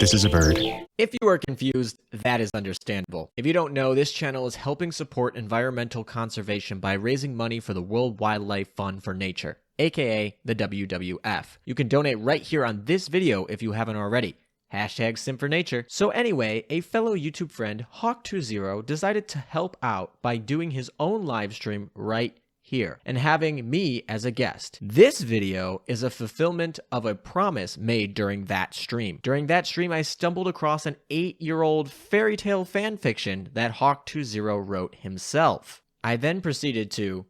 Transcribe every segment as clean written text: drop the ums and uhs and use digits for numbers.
This is a bird. If you are confused, that is understandable. If you don't know, this channel is helping support environmental conservation by raising money for the World Wildlife Fund for Nature, aka the WWF. You can donate right here on this video if you haven't already. Hashtag simpfornature. So anyway, a fellow YouTube friend, Hawk2zer0, decided to help out by doing his own live stream right here and having me as a guest. This video is a fulfillment of a promise made during that stream. During that stream, I stumbled across an 8-year-old fairy tale fanfiction that Hawk2zer0 wrote himself. I then proceeded to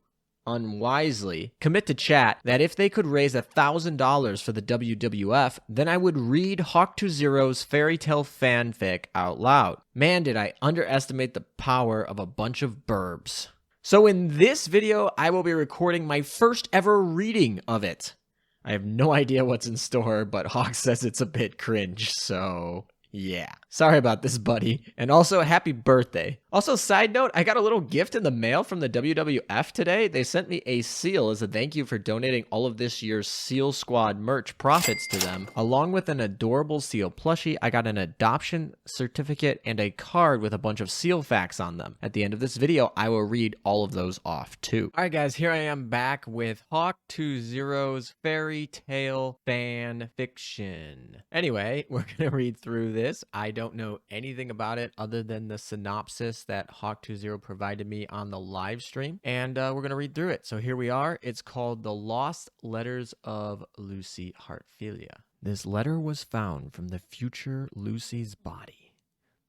unwisely commit to chat that if they could raise $1,000 for the WWF, then I would read Hawk2zer0's fairy tale fanfic out loud. Man, did I underestimate the power of a bunch of burbs. So in this video, I will be recording my first ever reading of it. I have no idea what's in store, but Hawk says it's a bit cringe, so yeah. Sorry about this, buddy. And also, happy birthday. Also, side note, I got a little gift in the mail from the WWF today. They sent me a seal as a thank you for donating all of this year's Seal Squad merch profits to them. Along with an adorable seal plushie, I got an adoption certificate and a card with a bunch of seal facts on them. At the end of this video, I will read all of those off too. All right, guys, here I am back with Hawk2zer0's fairy tale fan fiction. Anyway, we're gonna read through this. I don't know anything about it other than the synopsis that Hawk2zer0 provided me on the live stream, and we're gonna read through it. So here we are. It's called The Lost Letters of Lucy Heartfilia. This letter was found from the future Lucy's body.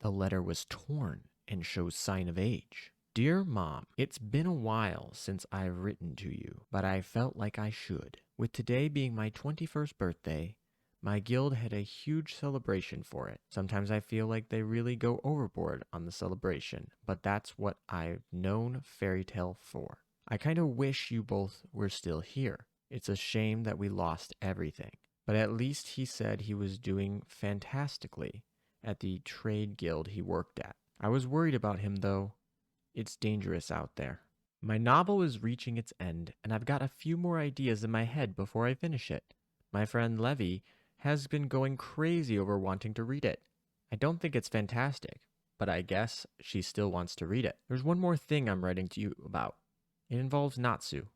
The letter was torn and shows sign of age. Dear Mom, it's been a while since I've written to you, but I felt like I should. With today being my 21st birthday, my guild had a huge celebration for it. Sometimes I feel like they really go overboard on the celebration, but that's what I've known Fairy Tale for. I kind of wish you both were still here. It's a shame that we lost everything, but at least he said he was doing fantastically at the trade guild he worked at. I was worried about him though. It's dangerous out there. My novel is reaching its end, and I've got a few more ideas in my head before I finish it. My friend Levy has been going crazy over wanting to read it. I don't think it's fantastic, but I guess she still wants to read it. There's one more thing I'm writing to you about. It involves Natsu,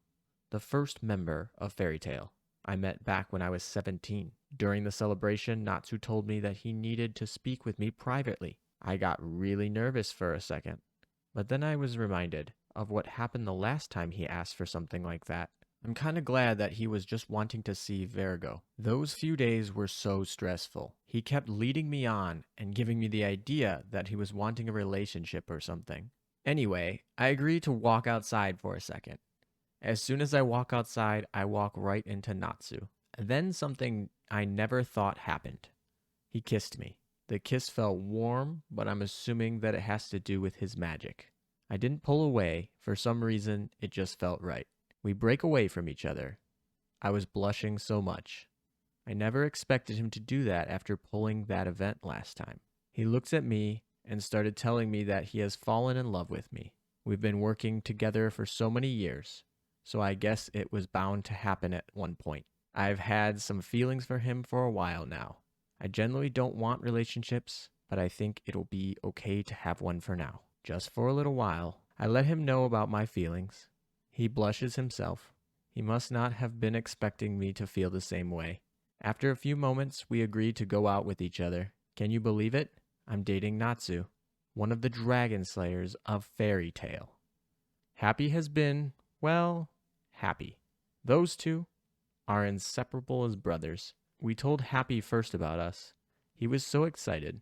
the first member of Fairy Tale I met back when I was 17. During the celebration, Natsu told me that he needed to speak with me privately. I got really nervous for a second, but then I was reminded of what happened the last time he asked for something like that. I'm kind of glad that he was just wanting to see Virgo. Those few days were so stressful. He kept leading me on and giving me the idea that he was wanting a relationship or something. Anyway, I agreed to walk outside for a second. As soon as I walk outside, I walk right into Natsu. Then something I never thought happened. He kissed me. The kiss felt warm, but I'm assuming that it has to do with his magic. I didn't pull away. For some reason, it just felt right. We break away from each other. I was blushing so much. I never expected him to do that after pulling that event last time. He looks at me and started telling me that he has fallen in love with me. We've been working together for so many years, so I guess it was bound to happen at one point. I've had some feelings for him for a while now. I generally don't want relationships, but I think it'll be okay to have one for now. Just for a little while. I let him know about my feelings. He blushes himself. He must not have been expecting me to feel the same way. After a few moments, we agreed to go out with each other. Can you believe it? I'm dating Natsu, one of the dragon slayers of Fairy Tale. Happy has been, well, happy. Those two are inseparable as brothers. We told Happy first about us. He was so excited.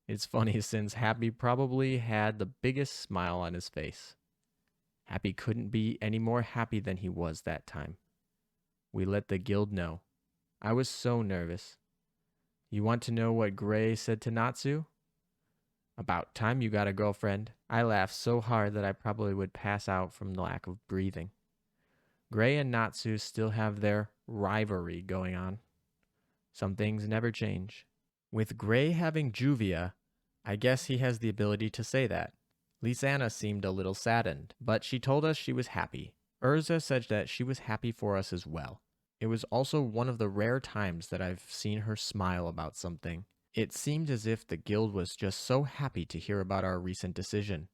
It's funny since Happy probably had the biggest smile on his face. Happy couldn't be any more happy than he was that time. We let the guild know. I was so nervous. You want to know what Gray said to Natsu? About time you got a girlfriend. I laughed so hard that I probably would pass out from the lack of breathing. Gray and Natsu still have their rivalry going on. Some things never change. With Gray having Juvia, I guess he has the ability to say that. Lisanna seemed a little saddened, but she told us she was happy. Urza said that she was happy for us as well. It was also one of the rare times that I've seen her smile about something. It seemed as if the guild was just so happy to hear about our recent decision.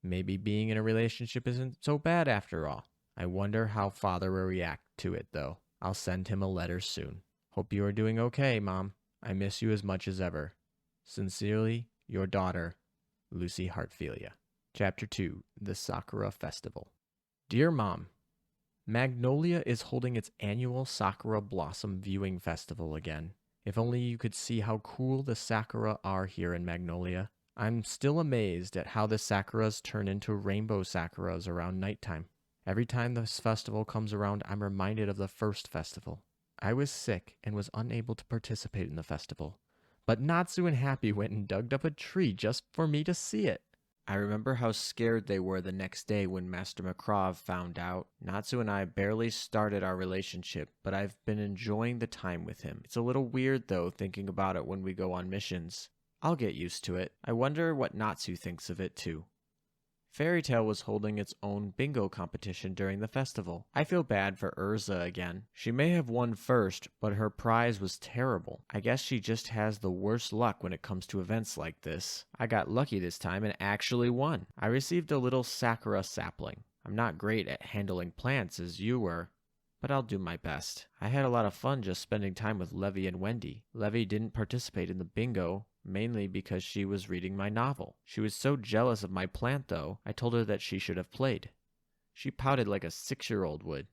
Maybe being in a relationship isn't so bad after all. I wonder how father will react to it, though. I'll send him a letter soon. Hope you are doing okay, Mom. I miss you as much as ever. Sincerely, your daughter, Lucy Hartfilia. Chapter 2, The Sakura Festival. Dear Mom, Magnolia is holding its annual Sakura Blossom Viewing Festival again. If only you could see how cool the sakura are here in Magnolia. I'm still amazed at how the sakuras turn into rainbow sakuras around nighttime. Every time this festival comes around, I'm reminded of the first festival. I was sick and was unable to participate in the festival, but Natsu and Happy went and dug up a tree just for me to see it. I remember how scared they were the next day when Master Makrov found out. Natsu and I barely started our relationship, but I've been enjoying the time with him. It's a little weird though, thinking about it when we go on missions. I'll get used to it. I wonder what Natsu thinks of it too. Fairy Tail was holding its own bingo competition during the festival. I feel bad for Urza again. She may have won first, but her prize was terrible. I guess she just has the worst luck when it comes to events like this. I got lucky this time and actually won. I received a little sakura sapling. I'm not great at handling plants as you were, but I'll do my best. I had a lot of fun just spending time with Levy and Wendy. Levy didn't participate in the bingo, mainly because she was reading my novel. She was so jealous of my plant, though, I told her that she should have played. She pouted like a 6-year-old would.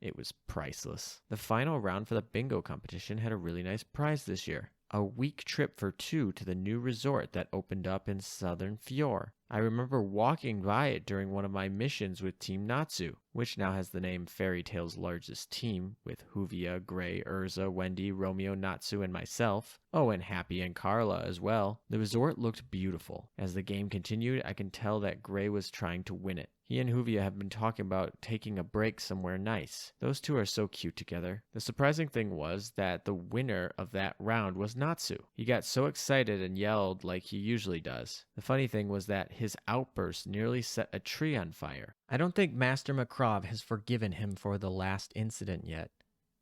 It was priceless. The final round for the bingo competition had a really nice prize this year. A week trip for 2 to the new resort that opened up in Southern Fjord. I remember walking by it during one of my missions with Team Natsu, which now has the name Fairy Tail's largest team, with Huvia, Gray, Urza, Wendy, Romeo, Natsu, and myself. Oh, and Happy and Carla as well. The resort looked beautiful. As the game continued, I can tell that Gray was trying to win it. He and Huvia have been talking about taking a break somewhere nice. Those two are so cute together. The surprising thing was that the winner of that round was Natsu. He got so excited and yelled like he usually does. The funny thing was that his outburst nearly set a tree on fire. I don't think Master Makrov has forgiven him for the last incident yet.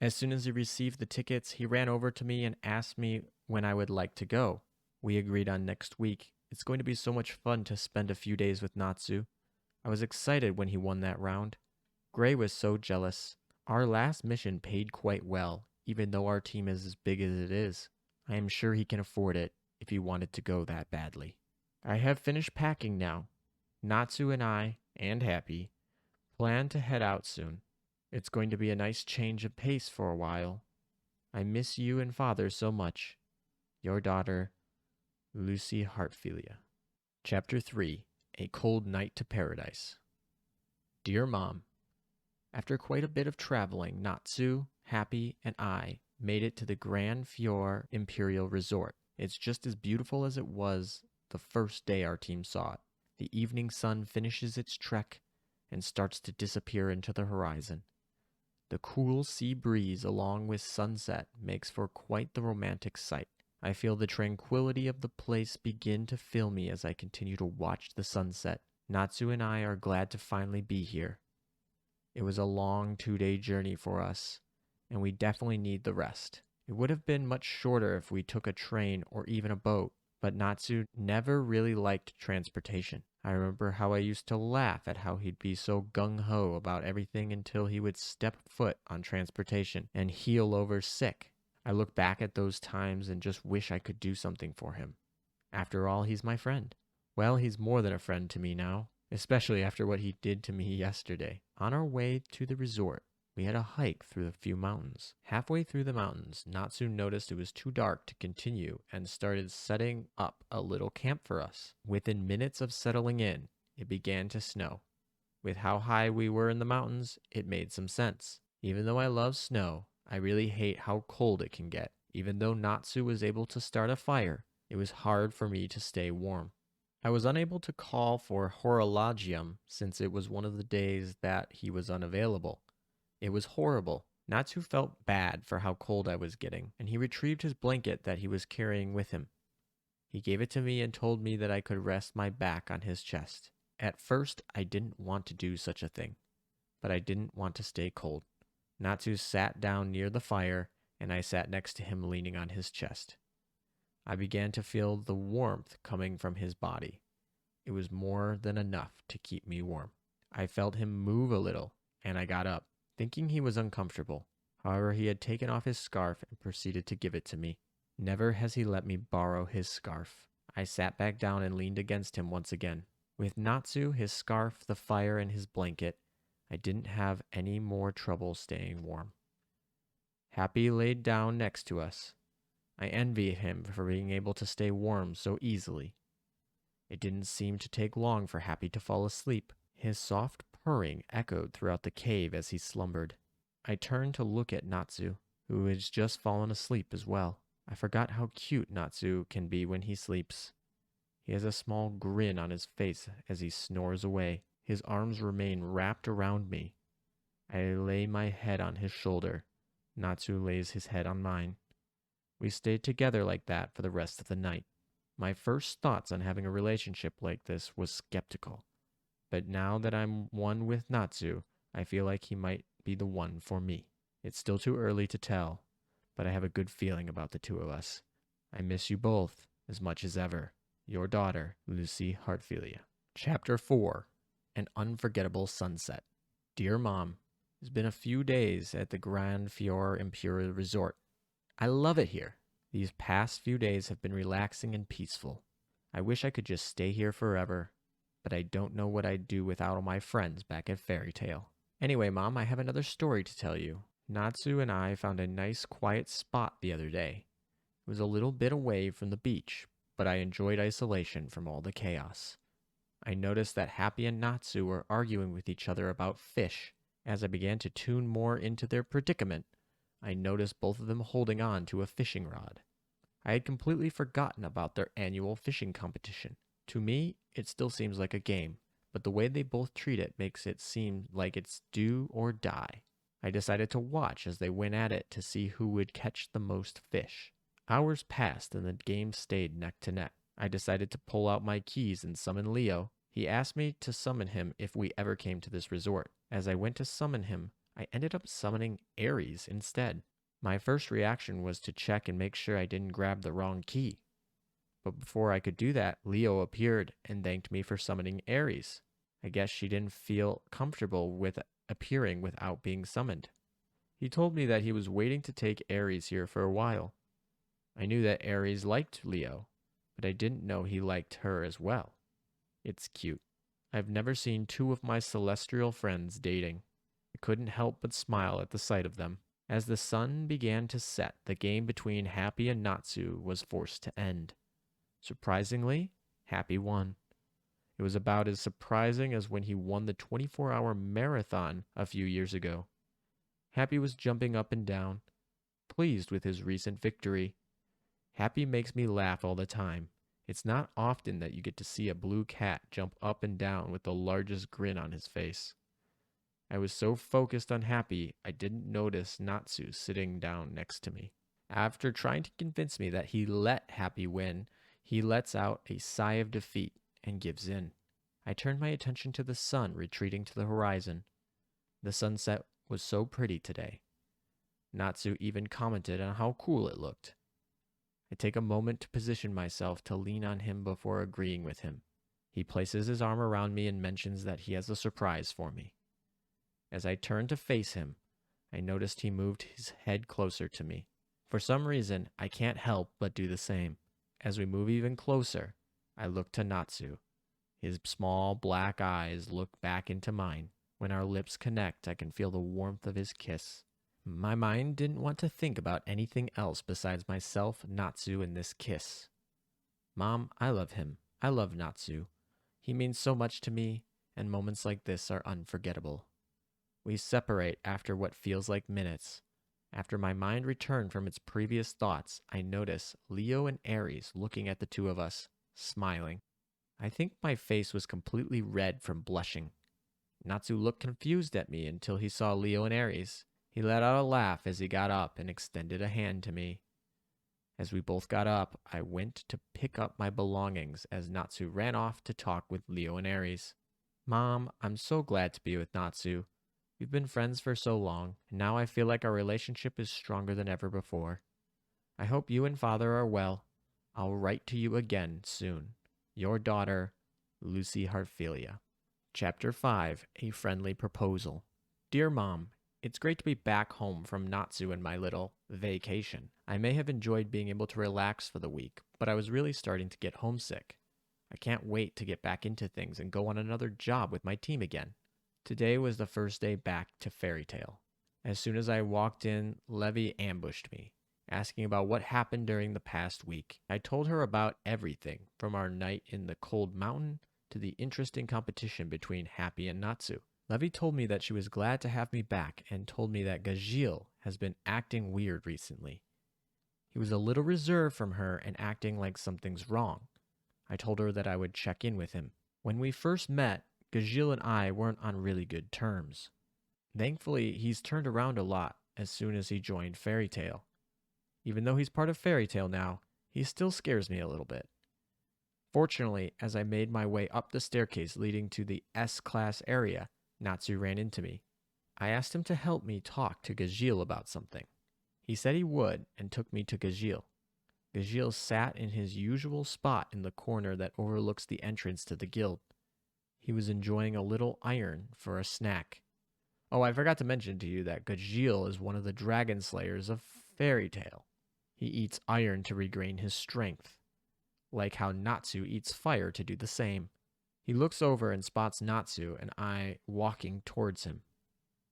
As soon as he received the tickets, he ran over to me and asked me when I would like to go. We agreed on next week. It's going to be so much fun to spend a few days with Natsu. I was excited when he won that round. Gray was so jealous. Our last mission paid quite well, even though our team is as big as it is. I am sure he can afford it if he wanted to go that badly. I have finished packing now. Natsu and I, and Happy, plan to head out soon. It's going to be a nice change of pace for a while. I miss you and Father so much. Your daughter, Lucy Hartfilia. Chapter 3, A Cold Night to Paradise. Dear Mom, after quite a bit of traveling, Natsu, Happy, and I made it to the Grand Fjord Imperial Resort. It's just as beautiful as it was the first day our team saw it. The evening sun finishes its trek and starts to disappear into the horizon. The cool sea breeze along with sunset makes for quite the romantic sight. I feel the tranquility of the place begin to fill me as I continue to watch the sunset. Natsu and I are glad to finally be here. It was a long 2-day journey for us, and we definitely need the rest. It would have been much shorter if we took a train or even a boat, but Natsu never really liked transportation. I remember how I used to laugh at how he'd be so gung-ho about everything until he would step foot on transportation and heel over sick. I look back at those times and just wish I could do something for him. After all, he's my friend. Well, he's more than a friend to me now, especially after what he did to me yesterday. On our way to the resort, we had a hike through a few mountains. Halfway through the mountains, Natsu noticed it was too dark to continue and started setting up a little camp for us. Within minutes of settling in, it began to snow. With how high we were in the mountains, it made some sense. Even though I love snow, I really hate how cold it can get. Even though Natsu was able to start a fire, it was hard for me to stay warm. I was unable to call for horologium since it was one of the days that he was unavailable. It was horrible. Natsu felt bad for how cold I was getting, and he retrieved his blanket that he was carrying with him. He gave it to me and told me that I could rest my back on his chest. At first, I didn't want to do such a thing, but I didn't want to stay cold. Natsu sat down near the fire, and I sat next to him leaning on his chest. I began to feel the warmth coming from his body. It was more than enough to keep me warm. I felt him move a little, and I got up, thinking he was uncomfortable. However, he had taken off his scarf and proceeded to give it to me. Never has he let me borrow his scarf. I sat back down and leaned against him once again. With Natsu, his scarf, the fire, and his blanket, I didn't have any more trouble staying warm. Happy laid down next to us. I envied him for being able to stay warm so easily. It didn't seem to take long for Happy to fall asleep. His soft purring echoed throughout the cave as he slumbered. I turned to look at Natsu, who had just fallen asleep as well. I forgot how cute Natsu can be when he sleeps. He has a small grin on his face as he snores away. His arms remain wrapped around me. I lay my head on his shoulder. Natsu lays his head on mine. We stayed together like that for the rest of the night. My first thoughts on having a relationship like this was skeptical. But now that I'm one with Natsu, I feel like he might be the one for me. It's still too early to tell, but I have a good feeling about the two of us. I miss you both as much as ever. Your daughter, Lucy Hartfilia. Chapter 4. An Unforgettable Sunset. Dear Mom, it's been a few days at the Grand Fior Imperial Resort. I love it here. These past few days have been relaxing and peaceful. I wish I could just stay here forever, but I don't know what I'd do without all my friends back at Fairy Tale. Anyway, Mom, I have another story to tell you. Natsu and I found a nice quiet spot the other day. It was a little bit away from the beach, but I enjoyed isolation from all the chaos. I noticed that Happy and Natsu were arguing with each other about fish. As I began to tune more into their predicament, I noticed both of them holding on to a fishing rod. I had completely forgotten about their annual fishing competition. To me, it still seems like a game, but the way they both treat it makes it seem like it's do or die. I decided to watch as they went at it to see who would catch the most fish. Hours passed and the game stayed neck to neck. I decided to pull out my keys and summon Leo. He asked me to summon him if we ever came to this resort. As I went to summon him, I ended up summoning Aries instead. My first reaction was to check and make sure I didn't grab the wrong key. But before I could do that, Leo appeared and thanked me for summoning Aries. I guess she didn't feel comfortable with appearing without being summoned. He told me that he was waiting to take Aries here for a while. I knew that Aries liked Leo, but I didn't know he liked her as well. It's cute. I've never seen two of my celestial friends dating. I couldn't help but smile at the sight of them. As the sun began to set, the game between Happy and Natsu was forced to end. Surprisingly, Happy won. It was about as surprising as when he won the 24-hour marathon a few years ago. Happy was jumping up and down, pleased with his recent victory. Happy makes me laugh all the time. It's not often that you get to see a blue cat jump up and down with the largest grin on his face. I was so focused on Happy, I didn't notice Natsu sitting down next to me. After trying to convince me that he let Happy win, he lets out a sigh of defeat and gives in. I turned my attention to the sun retreating to the horizon. The sunset was so pretty today. Natsu even commented on how cool it looked. I take a moment to position myself to lean on him before agreeing with him. He places his arm around me and mentions that he has a surprise for me. As I turned to face him, I noticed he moved his head closer to me. For some reason, I can't help but do the same. As we move even closer, I look to Natsu. His small black eyes look back into mine. When our lips connect, I can feel the warmth of his kiss. My mind didn't want to think about anything else besides myself, Natsu, and this kiss. Mom, I love him. I love Natsu. He means so much to me, and moments like this are unforgettable. We separate after what feels like minutes. After my mind returned from its previous thoughts, I notice Leo and Aries looking at the two of us, smiling. I think my face was completely red from blushing. Natsu looked confused at me until he saw Leo and Aries. He let out a laugh as he got up and extended a hand to me. As we both got up, I went to pick up my belongings as Natsu ran off to talk with Leo and Aries. Mom, I'm so glad to be with Natsu. We've been friends for so long, and now I feel like our relationship is stronger than ever before. I hope you and Father are well. I'll write to you again soon. Your daughter, Lucy Hartfilia. Chapter 5, A Friendly Proposal. Dear Mom, it's great to be back home from Natsu and my little vacation. I may have enjoyed being able to relax for the week, but I was really starting to get homesick. I can't wait to get back into things and go on another job with my team again. Today was the first day back to Fairy Tale. As soon as I walked in, Levy ambushed me, asking about what happened during the past week. I told her about everything, from our night in the cold mountain to the interesting competition between Happy and Natsu. Levy told me that she was glad to have me back and told me that Gajil has been acting weird recently. He was a little reserved from her and acting like something's wrong. I told her that I would check in with him. When we first met, Gajil and I weren't on really good terms. Thankfully, he's turned around a lot as soon as he joined Fairy Tale. Even though he's part of Fairy Tale now, he still scares me a little bit. Fortunately, as I made my way up the staircase leading to the S-class area, Natsu ran into me. I asked him to help me talk to Gajil about something. He said he would and took me to Gajil. Gajil sat in his usual spot in the corner that overlooks the entrance to the guild. He was enjoying a little iron for a snack. Oh, I forgot to mention to you that Gajil is one of the dragon slayers of Fairy Tale. He eats iron to regain his strength, like how Natsu eats fire to do the same. He looks over and spots Natsu and I walking towards him.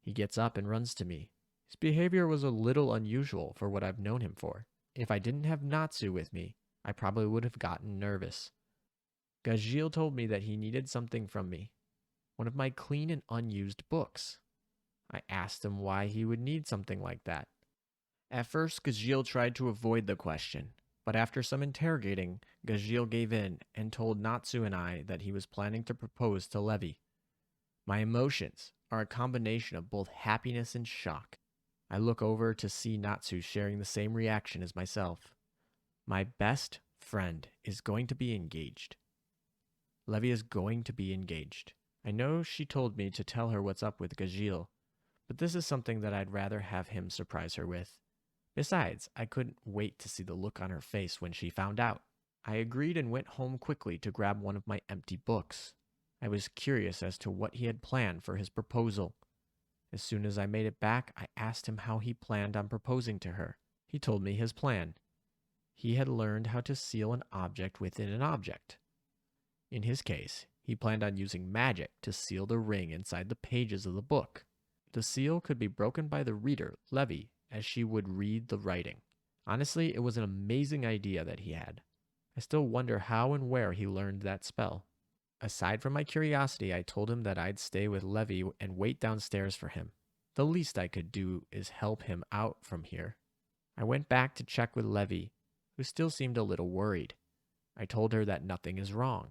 He gets up and runs to me. His behavior was a little unusual for what I've known him for. If I didn't have Natsu with me, I probably would have gotten nervous. Gajil told me that he needed something from me, one of my clean and unused books. I asked him why he would need something like that. At first, Gajil tried to avoid the question, but after some interrogating, Gajil gave in and told Natsu and I that he was planning to propose to Levy. My emotions are a combination of both happiness and shock. I look over to see Natsu sharing the same reaction as myself. My best friend is going to be engaged. Levy is going to be engaged. I know she told me to tell her what's up with Gajil, but this is something that I'd rather have him surprise her with. Besides, I couldn't wait to see the look on her face when she found out. I agreed and went home quickly to grab one of my empty books. I was curious as to what he had planned for his proposal. As soon as I made it back, I asked him how he planned on proposing to her. He told me his plan. He had learned how to seal an object within an object. In his case, he planned on using magic to seal the ring inside the pages of the book. The seal could be broken by the reader, Levy, as she would read the writing. Honestly, it was an amazing idea that he had. I still wonder how and where he learned that spell. Aside from my curiosity, I told him that I'd stay with Levy and wait downstairs for him. The least I could do is help him out from here. I went back to check with Levy, who still seemed a little worried. I told her that nothing is wrong.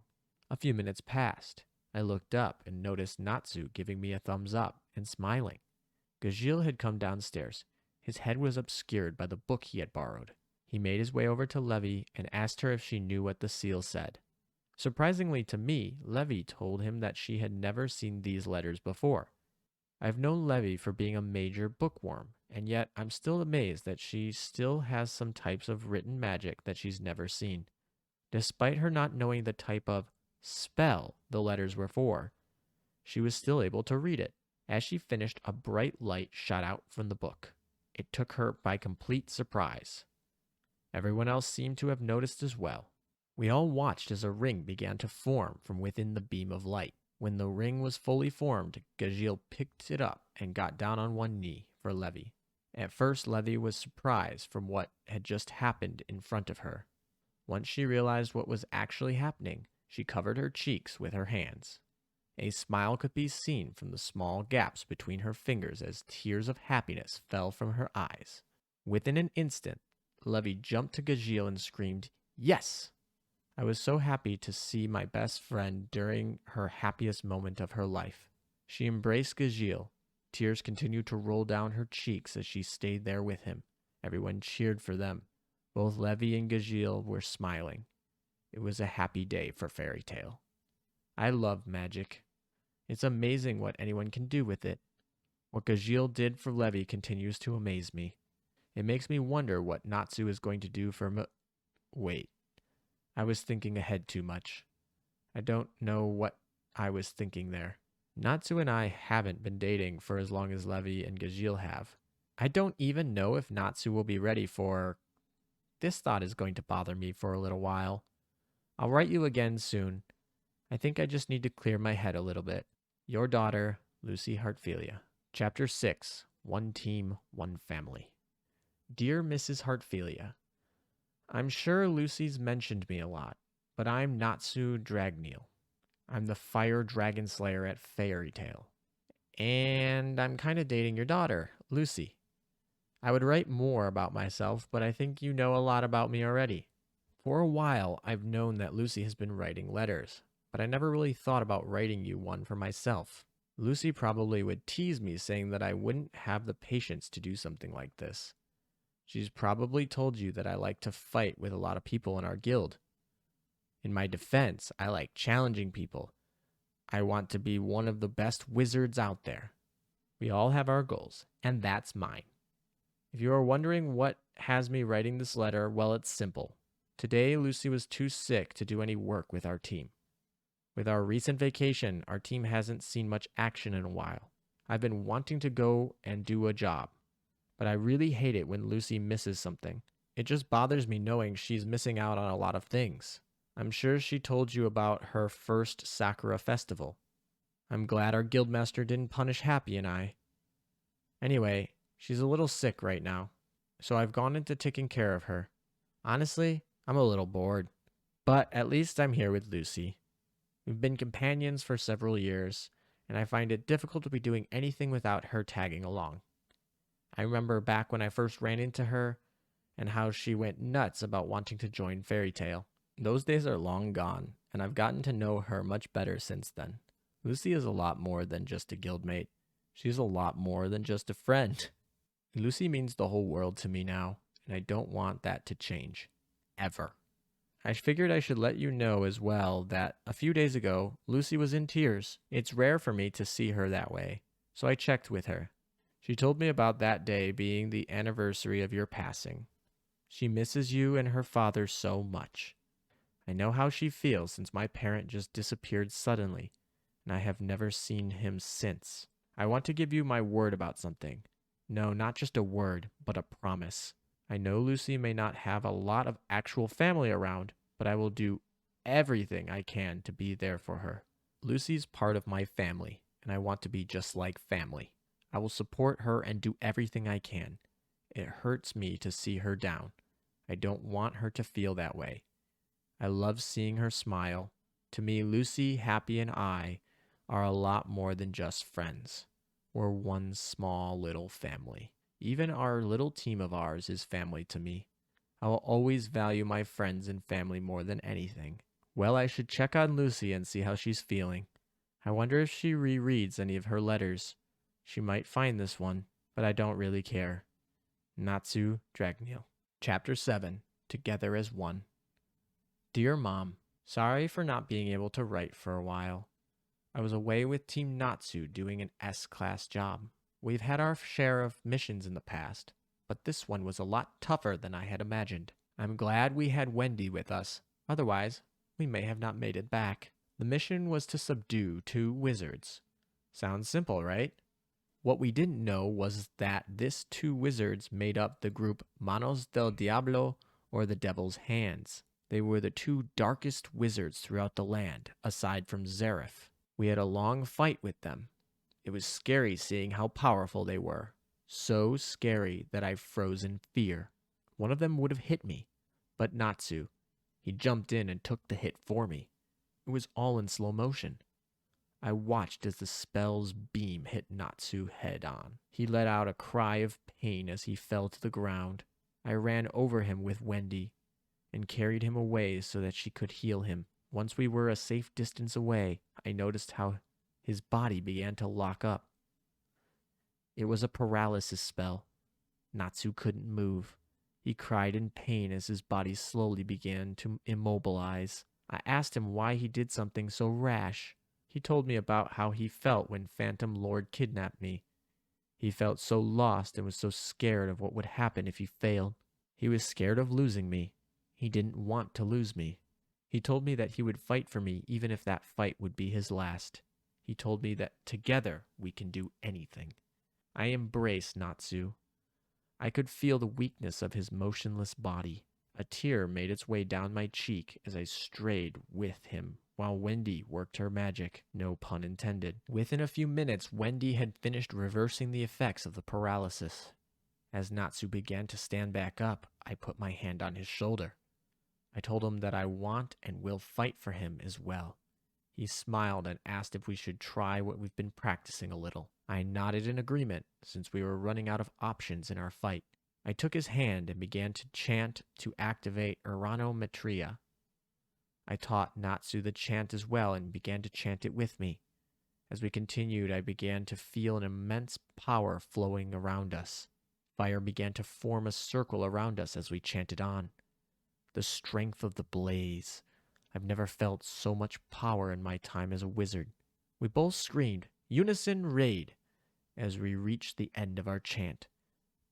A few minutes passed. I looked up and noticed Natsu giving me a thumbs up and smiling. Gajil had come downstairs. His head was obscured by the book he had borrowed. He made his way over to Levy and asked her if she knew what the seal said. Surprisingly to me, Levy told him that she had never seen these letters before. I've known Levy for being a major bookworm, and yet I'm still amazed that she still has some types of written magic that she's never seen. Despite her not knowing the type of spell the letters were for, she was still able to read it. As she finished, a bright light shot out from the book. It took her by complete surprise. Everyone else seemed to have noticed as well. We all watched as a ring began to form from within the beam of light. When the ring was fully formed, Gajil picked it up and got down on one knee for Levy. At first, Levy was surprised from what had just happened in front of her. Once she realized what was actually happening, she covered her cheeks with her hands. A smile could be seen from the small gaps between her fingers as tears of happiness fell from her eyes. Within an instant, Levy jumped to Gajil and screamed, "Yes!" I was so happy to see my best friend during her happiest moment of her life. She embraced Gajil. Tears continued to roll down her cheeks as she stayed there with him. Everyone cheered for them. Both Levy and Gajil were smiling. It was a happy day for Fairy Tale. I love magic. It's amazing what anyone can do with it. What Gajil did for Levy continues to amaze me. It makes me wonder what Natsu is going to do for Wait. I was thinking ahead too much. I don't know what I was thinking there. Natsu and I haven't been dating for as long as Levi and Gajil have. I don't even know if Natsu will be ready for... This thought is going to bother me for a little while. I'll write you again soon. I think I just need to clear my head a little bit. Your daughter, Lucy Hartfilia. Chapter 6. One Team, One Family. Dear Mrs. Hartfilia, I'm sure Lucy's mentioned me a lot, but I'm Natsu Dragneel. I'm the fire dragon slayer at Fairy Tale. And I'm kind of dating your daughter, Lucy. I would write more about myself, but I think you know a lot about me already. For a while, I've known that Lucy has been writing letters, but I never really thought about writing you one for myself. Lucy probably would tease me saying that I wouldn't have the patience to do something like this. She's probably told you that I like to fight with a lot of people in our guild. In my defense, I like challenging people. I want to be one of the best wizards out there. We all have our goals, and that's mine. If you are wondering what has me writing this letter, well, it's simple. Today, Lucy was too sick to do any work with our team. With our recent vacation, our team hasn't seen much action in a while. I've been wanting to go and do a job, but I really hate it when Lucy misses something. It just bothers me knowing she's missing out on a lot of things. I'm sure she told you about her first Sakura festival. I'm glad our guildmaster didn't punish Happy and I. Anyway, she's a little sick right now, so I've gone into taking care of her. Honestly, I'm a little bored, but at least I'm here with Lucy. We've been companions for several years, and I find it difficult to be doing anything without her tagging along. I remember back when I first ran into her, and how she went nuts about wanting to join Fairy Tale. Those days are long gone, and I've gotten to know her much better since then. Lucy is a lot more than just a guildmate. She's a lot more than just a friend. Lucy means the whole world to me now, and I don't want that to change. Ever. I figured I should let you know as well that a few days ago, Lucy was in tears. It's rare for me to see her that way, so I checked with her. She told me about that day being the anniversary of your passing. She misses you and her father so much. I know how she feels since my parent just disappeared suddenly, and I have never seen him since. I want to give you my word about something. No, not just a word, but a promise. I know Lucy may not have a lot of actual family around, but I will do everything I can to be there for her. Lucy's part of my family, and I want to be just like family. I will support her and do everything I can. It hurts me to see her down. I don't want her to feel that way. I love seeing her smile. To me, Lucy, Happy, and I are a lot more than just friends. We're one small little family. Even our little team of ours is family to me. I will always value my friends and family more than anything. Well, I should check on Lucy and see how she's feeling. I wonder if she rereads any of her letters. She might find this one, but I don't really care. Natsu Dragneel. Chapter 7. Together as One. Dear Mom, sorry for not being able to write for a while. I was away with Team Natsu doing an S-class job. We've had our share of missions in the past, but this one was a lot tougher than I had imagined. I'm glad we had Wendy with us, otherwise we may have not made it back. The mission was to subdue 2 wizards. Sounds simple, right? What we didn't know was that this 2 wizards made up the group Manos del Diablo, or the Devil's Hands. They were the 2 darkest wizards throughout the land, aside from Zareth. We had a long fight with them. It was scary seeing how powerful they were. So scary that I froze in fear. One of them would have hit me, but Natsu. He jumped in and took the hit for me. It was all in slow motion. I watched as the spell's beam hit Natsu head on. He let out a cry of pain as he fell to the ground. I ran over him with Wendy and carried him away so that she could heal him. Once we were a safe distance away, I noticed how his body began to lock up. It was a paralysis spell. Natsu couldn't move. He cried in pain as his body slowly began to immobilize. I asked him why he did something so rash. He told me about how he felt when Phantom Lord kidnapped me. He felt so lost and was so scared of what would happen if he failed. He was scared of losing me. He didn't want to lose me. He told me that he would fight for me even if that fight would be his last. He told me that together we can do anything. I embraced Natsu. I could feel the weakness of his motionless body. A tear made its way down my cheek as I strayed with him while Wendy worked her magic, no pun intended. Within a few minutes, Wendy had finished reversing the effects of the paralysis. As Natsu began to stand back up, I put my hand on his shoulder. I told him that I want and will fight for him as well. He smiled and asked if we should try what we've been practicing a little. I nodded in agreement, since we were running out of options in our fight. I took his hand and began to chant to activate Uranometria. I taught Natsu the chant as well and began to chant it with me. As we continued, I began to feel an immense power flowing around us. Fire began to form a circle around us as we chanted on. The strength of the blaze. I've never felt so much power in my time as a wizard. We both screamed, "Unison raid!" as we reached the end of our chant.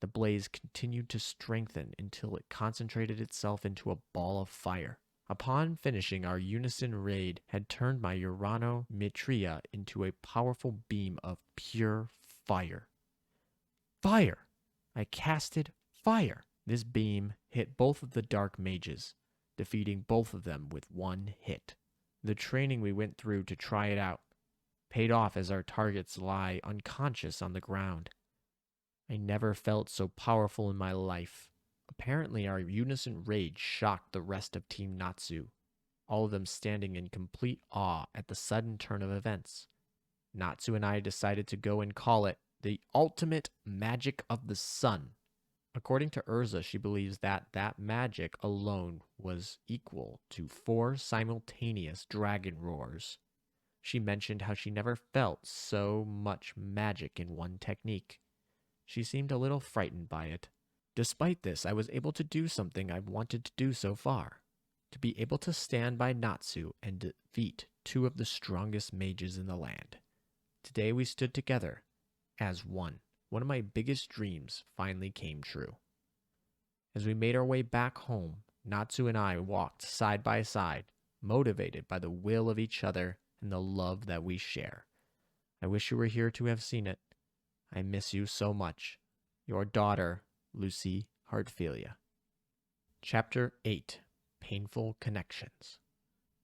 The blaze continued to strengthen until it concentrated itself into a ball of fire. Upon finishing, our unison raid had turned my Uranometria into a powerful beam of pure fire. Fire! I casted fire! This beam hit both of the dark mages, defeating both of them with one hit. The training we went through to try it out paid off as our targets lie unconscious on the ground. I never felt so powerful in my life. Apparently, our unison rage shocked the rest of Team Natsu, all of them standing in complete awe at the sudden turn of events. Natsu and I decided to go and call it the ultimate magic of the sun. According to Urza, she believes that magic alone was equal to 4 simultaneous dragon roars. She mentioned how she never felt so much magic in one technique. She seemed a little frightened by it. Despite this, I was able to do something I've wanted to do so far. To be able to stand by Natsu and defeat 2 of the strongest mages in the land. Today we stood together as one. One of my biggest dreams finally came true. As we made our way back home, Natsu and I walked side by side, motivated by the will of each other and the love that we share. I wish you were here to have seen it. I miss you so much. Your daughter, Lucy Heartfilia. Chapter 8. Painful Connections.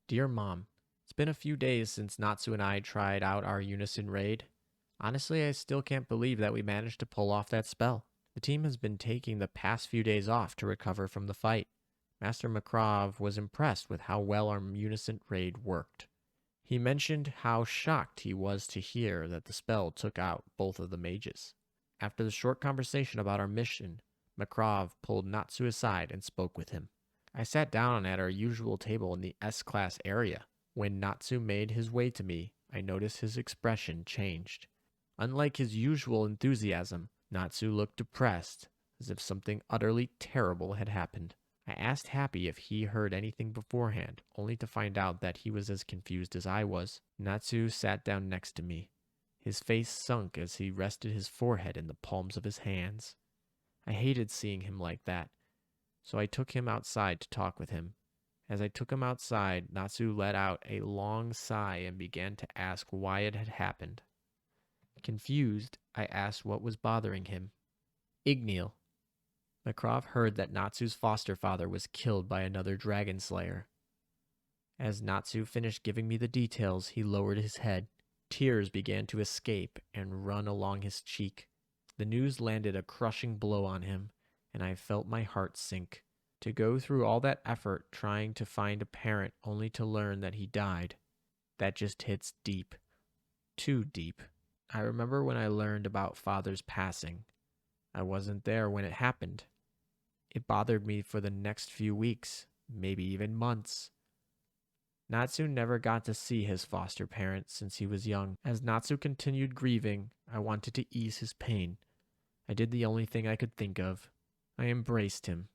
Dear Mom, it's been a few days since Natsu and I tried out our unison raid. Honestly, I still can't believe that we managed to pull off that spell. The team has been taking the past few days off to recover from the fight. Master Makrov was impressed with how well our unison raid worked. He mentioned how shocked he was to hear that the spell took out both of the mages. After the short conversation about our mission, Makrov pulled Natsu aside and spoke with him. I sat down at our usual table in the S-class area. When Natsu made his way to me, I noticed his expression changed. Unlike his usual enthusiasm, Natsu looked depressed, as if something utterly terrible had happened. I asked Happy if he heard anything beforehand, only to find out that he was as confused as I was. Natsu sat down next to me. His face sunk as he rested his forehead in the palms of his hands. I hated seeing him like that, so I took him outside to talk with him. As I took him outside, Natsu let out a long sigh and began to ask why it had happened. Confused, I asked what was bothering him. Igneel. Makrov heard that Natsu's foster father was killed by another dragon slayer. As Natsu finished giving me the details, he lowered his head. Tears began to escape and run along his cheek. The news landed a crushing blow on him, and I felt my heart sink. To go through all that effort trying to find a parent only to learn that he died, that just hits deep. Too deep. I remember when I learned about Father's passing. I wasn't there when it happened. It bothered me for the next few weeks, maybe even months. Natsu never got to see his foster parents since he was young. As Natsu continued grieving, I wanted to ease his pain. I did the only thing I could think of. I embraced him.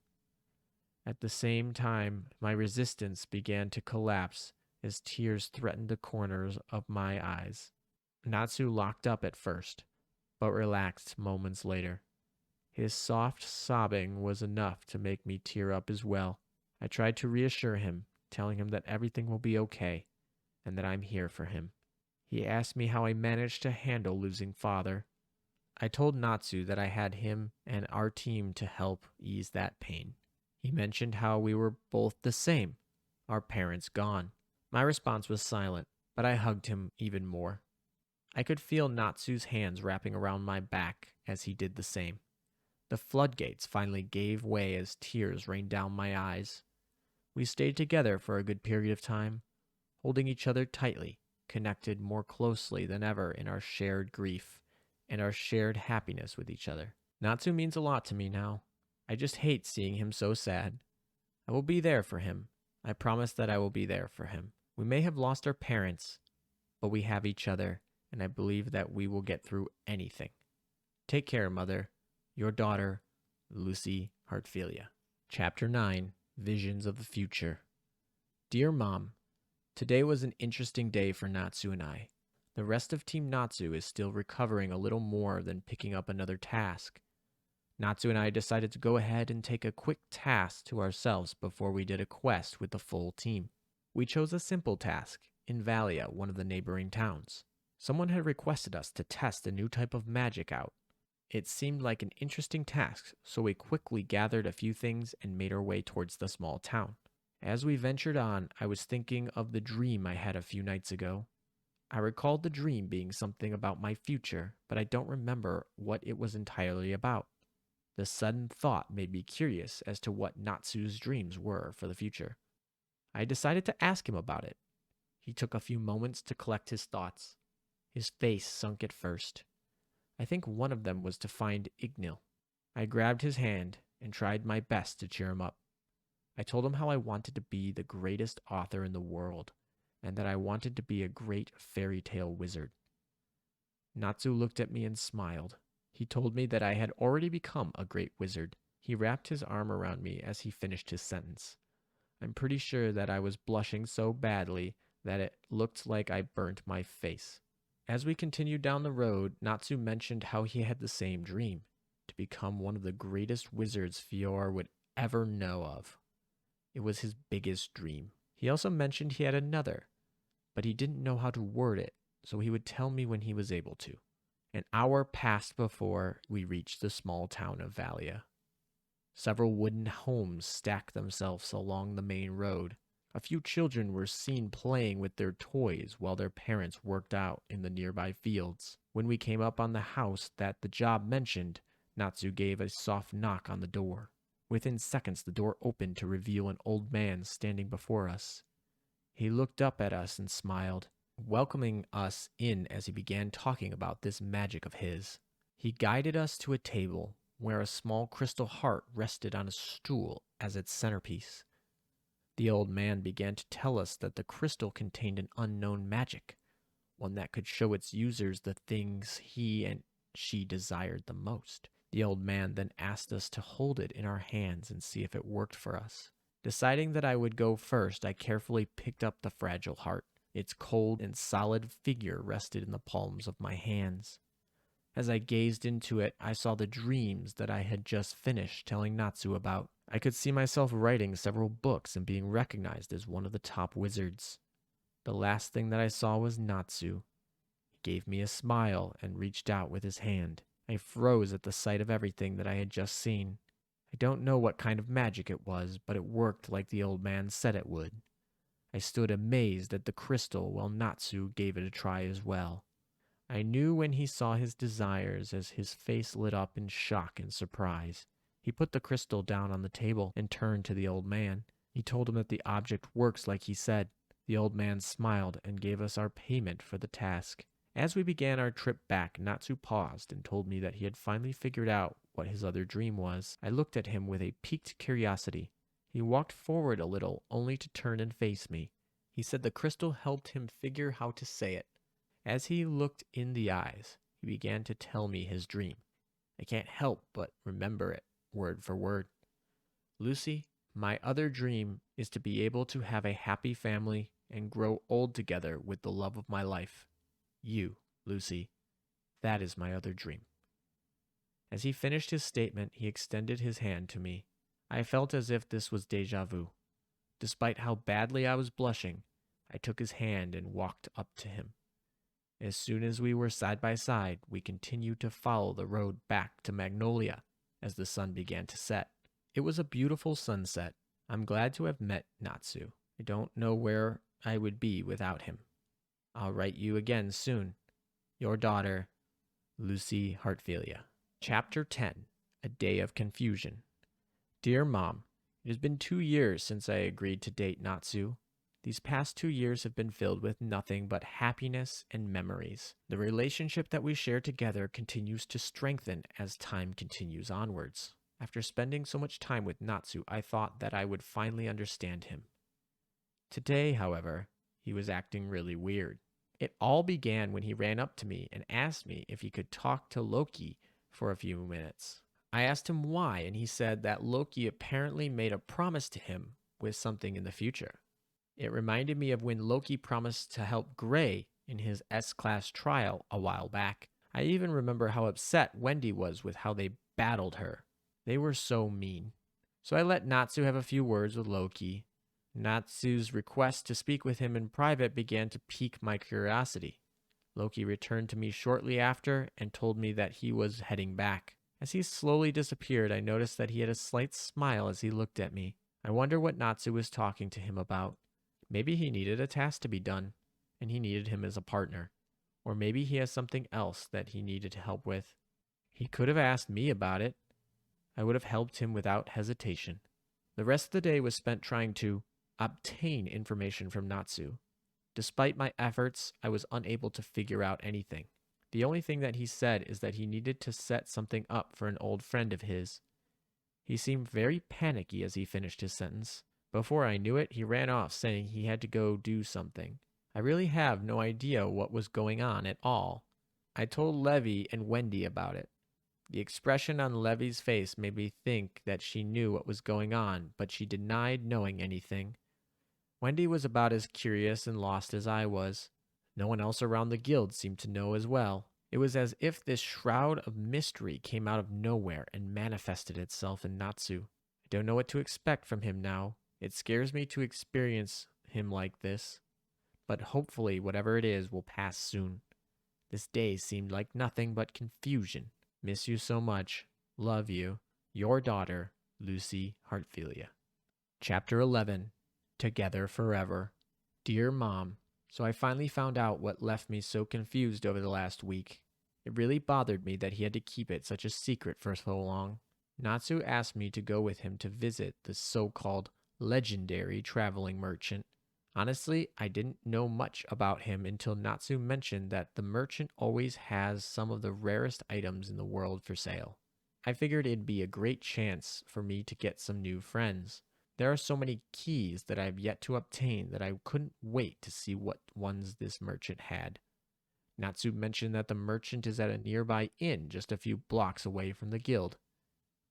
At the same time, my resistance began to collapse as tears threatened the corners of my eyes. Natsu locked up at first, but relaxed moments later. His soft sobbing was enough to make me tear up as well. I tried to reassure him, telling him that everything will be okay and that I'm here for him. He asked me how I managed to handle losing father. I told Natsu that I had him and our team to help ease that pain. He mentioned how we were both the same, our parents gone. My response was silent, but I hugged him even more. I could feel Natsu's hands wrapping around my back as he did the same. The floodgates finally gave way as tears rained down my eyes. We stayed together for a good period of time, holding each other tightly, connected more closely than ever in our shared grief and our shared happiness with each other. Natsu means a lot to me now. I just hate seeing him so sad. I will be there for him. I promise that I will be there for him. We may have lost our parents, but we have each other, and I believe that we will get through anything. Take care, Mother. Your daughter, Lucy Hartfilia. Chapter 9, Visions of the Future. Dear Mom, today was an interesting day for Natsu and I. The rest of Team Natsu is still recovering a little more than picking up another task. Natsu and I decided to go ahead and take a quick task to ourselves before we did a quest with the full team. We chose a simple task in Valia, one of the neighboring towns. Someone had requested us to test a new type of magic out. It seemed like an interesting task, so we quickly gathered a few things and made our way towards the small town. As we ventured on, I was thinking of the dream I had a few nights ago. I recalled the dream being something about my future, but I don't remember what it was entirely about. The sudden thought made me curious as to what Natsu's dreams were for the future. I decided to ask him about it. He took a few moments to collect his thoughts. His face sunk at first. I think one of them was to find Ignil. I grabbed his hand and tried my best to cheer him up. I told him how I wanted to be the greatest author in the world, and that I wanted to be a great fairy tale wizard. Natsu looked at me and smiled. He told me that I had already become a great wizard. He wrapped his arm around me as he finished his sentence. I'm pretty sure that I was blushing so badly that it looked like I burnt my face. As we continued down the road, Natsu mentioned how he had the same dream, to become one of the greatest wizards Fior would ever know of. It was his biggest dream. He also mentioned he had another, but he didn't know how to word it, so he would tell me when he was able to. An hour passed before we reached the small town of Valia. Several wooden homes stacked themselves along the main road. A few children were seen playing with their toys while their parents worked out in the nearby fields. When we came up on the house that the job mentioned, Natsu gave a soft knock on the door. Within seconds, the door opened to reveal an old man standing before us. He looked up at us and smiled, welcoming us in as he began talking about this magic of his. He guided us to a table where a small crystal heart rested on a stool as its centerpiece. The old man began to tell us that the crystal contained an unknown magic, one that could show its users the things he and she desired the most. The old man then asked us to hold it in our hands and see if it worked for us. Deciding that I would go first, I carefully picked up the fragile heart. Its cold and solid figure rested in the palms of my hands. As I gazed into it, I saw the dreams that I had just finished telling Natsu about. I could see myself writing several books and being recognized as one of the top wizards. The last thing that I saw was Natsu. He gave me a smile and reached out with his hand. I froze at the sight of everything that I had just seen. I don't know what kind of magic it was, but it worked like the old man said it would. I stood amazed at the crystal while Natsu gave it a try as well. I knew when he saw his desires as his face lit up in shock and surprise. He put the crystal down on the table and turned to the old man. He told him that the object works like he said. The old man smiled and gave us our payment for the task. As we began our trip back, Natsu paused and told me that he had finally figured out what his other dream was. I looked at him with a piqued curiosity. He walked forward a little, only to turn and face me. He said the crystal helped him figure how to say it. As he looked in the eyes, he began to tell me his dream. I can't help but remember it, word for word. Lucy, my other dream is to be able to have a happy family and grow old together with the love of my life. You, Lucy, that is my other dream. As he finished his statement, he extended his hand to me. I felt as if this was déjà vu. Despite how badly I was blushing, I took his hand and walked up to him. As soon as we were side by side, we continued to follow the road back to Magnolia as the sun began to set. It was a beautiful sunset. I'm glad to have met Natsu. I don't know where I would be without him. I'll write you again soon. Your daughter, Lucy Hartfilia. Chapter 10. A Day of Confusion. Dear Mom, it has been 2 years since I agreed to date Natsu. These past 2 years have been filled with nothing but happiness and memories. The relationship that we share together continues to strengthen as time continues onwards. After spending so much time with Natsu, I thought that I would finally understand him. Today, however, he was acting really weird. It all began when he ran up to me and asked me if he could talk to Loki for a few minutes. I asked him why, and he said that Loki apparently made a promise to him with something in the future. It reminded me of when Loki promised to help Gray in his S-Class trial a while back. I even remember how upset Wendy was with how they battled her. They were so mean. So I let Natsu have a few words with Loki. Natsu's request to speak with him in private began to pique my curiosity. Loki returned to me shortly after and told me that he was heading back. As he slowly disappeared, I noticed that he had a slight smile as he looked at me. I wonder what Natsu was talking to him about. Maybe he needed a task to be done, and he needed him as a partner. Or maybe he has something else that he needed help with. He could have asked me about it. I would have helped him without hesitation. The rest of the day was spent trying to obtain information from Natsu. Despite my efforts, I was unable to figure out anything. The only thing that he said is that he needed to set something up for an old friend of his. He seemed very panicky as he finished his sentence. Before I knew it, he ran off saying he had to go do something. I really have no idea what was going on at all. I told Levy and Wendy about it. The expression on Levy's face made me think that she knew what was going on, but she denied knowing anything. Wendy was about as curious and lost as I was. No one else around the guild seemed to know as well. It was as if this shroud of mystery came out of nowhere and manifested itself in Natsu. I don't know what to expect from him now. It scares me to experience him like this. But hopefully whatever it is will pass soon. This day seemed like nothing but confusion. Miss you so much. Love you. Your daughter, Lucy Hartfilia. Chapter 11. Together Forever. Dear Mom, so I finally found out what left me so confused over the last week. It really bothered me that he had to keep it such a secret for so long. Natsu asked me to go with him to visit the so-called legendary traveling merchant. Honestly, I didn't know much about him until Natsu mentioned that the merchant always has some of the rarest items in the world for sale. I figured it'd be a great chance for me to get some new friends. There are so many keys that I've yet to obtain that I couldn't wait to see what ones this merchant had. Natsu mentioned that the merchant is at a nearby inn just a few blocks away from the guild.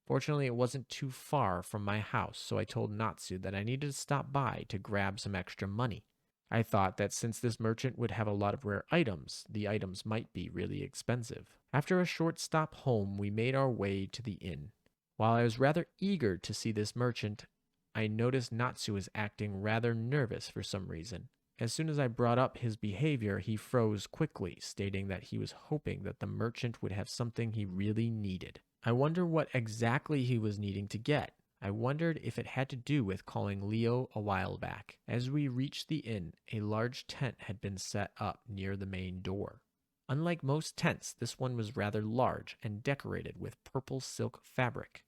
Fortunately, it wasn't too far from my house, so I told Natsu that I needed to stop by to grab some extra money. I thought that since this merchant would have a lot of rare items, the items might be really expensive. After a short stop home, we made our way to the inn. While I was rather eager to see this merchant, I noticed Natsu was acting rather nervous for some reason. As soon as I brought up his behavior, he froze quickly, stating that he was hoping that the merchant would have something he really needed. I wonder what exactly he was needing to get. I wondered if it had to do with calling Leo a while back. As we reached the inn, a large tent had been set up near the main door. Unlike most tents, this one was rather large and decorated with purple silk fabric.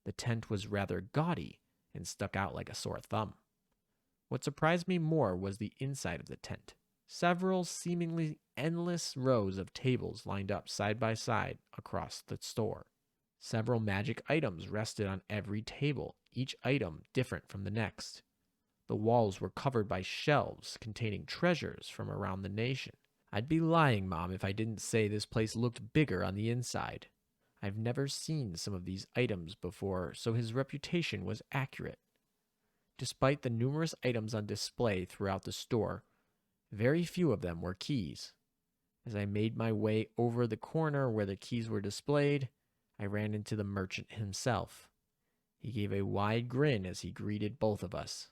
The tent was rather gaudy and stuck out like a sore thumb. What surprised me more was the inside of the tent. Several seemingly endless rows of tables lined up side by side across the store. Several magic items rested on every table, each item different from the next. The walls were covered by shelves containing treasures from around the nation. I'd be lying, Mom, if I didn't say this place looked bigger on the inside. I've never seen some of these items before, so his reputation was accurate. Despite the numerous items on display throughout the store, very few of them were keys. As I made my way over the corner where the keys were displayed, I ran into the merchant himself. He gave a wide grin as he greeted both of us.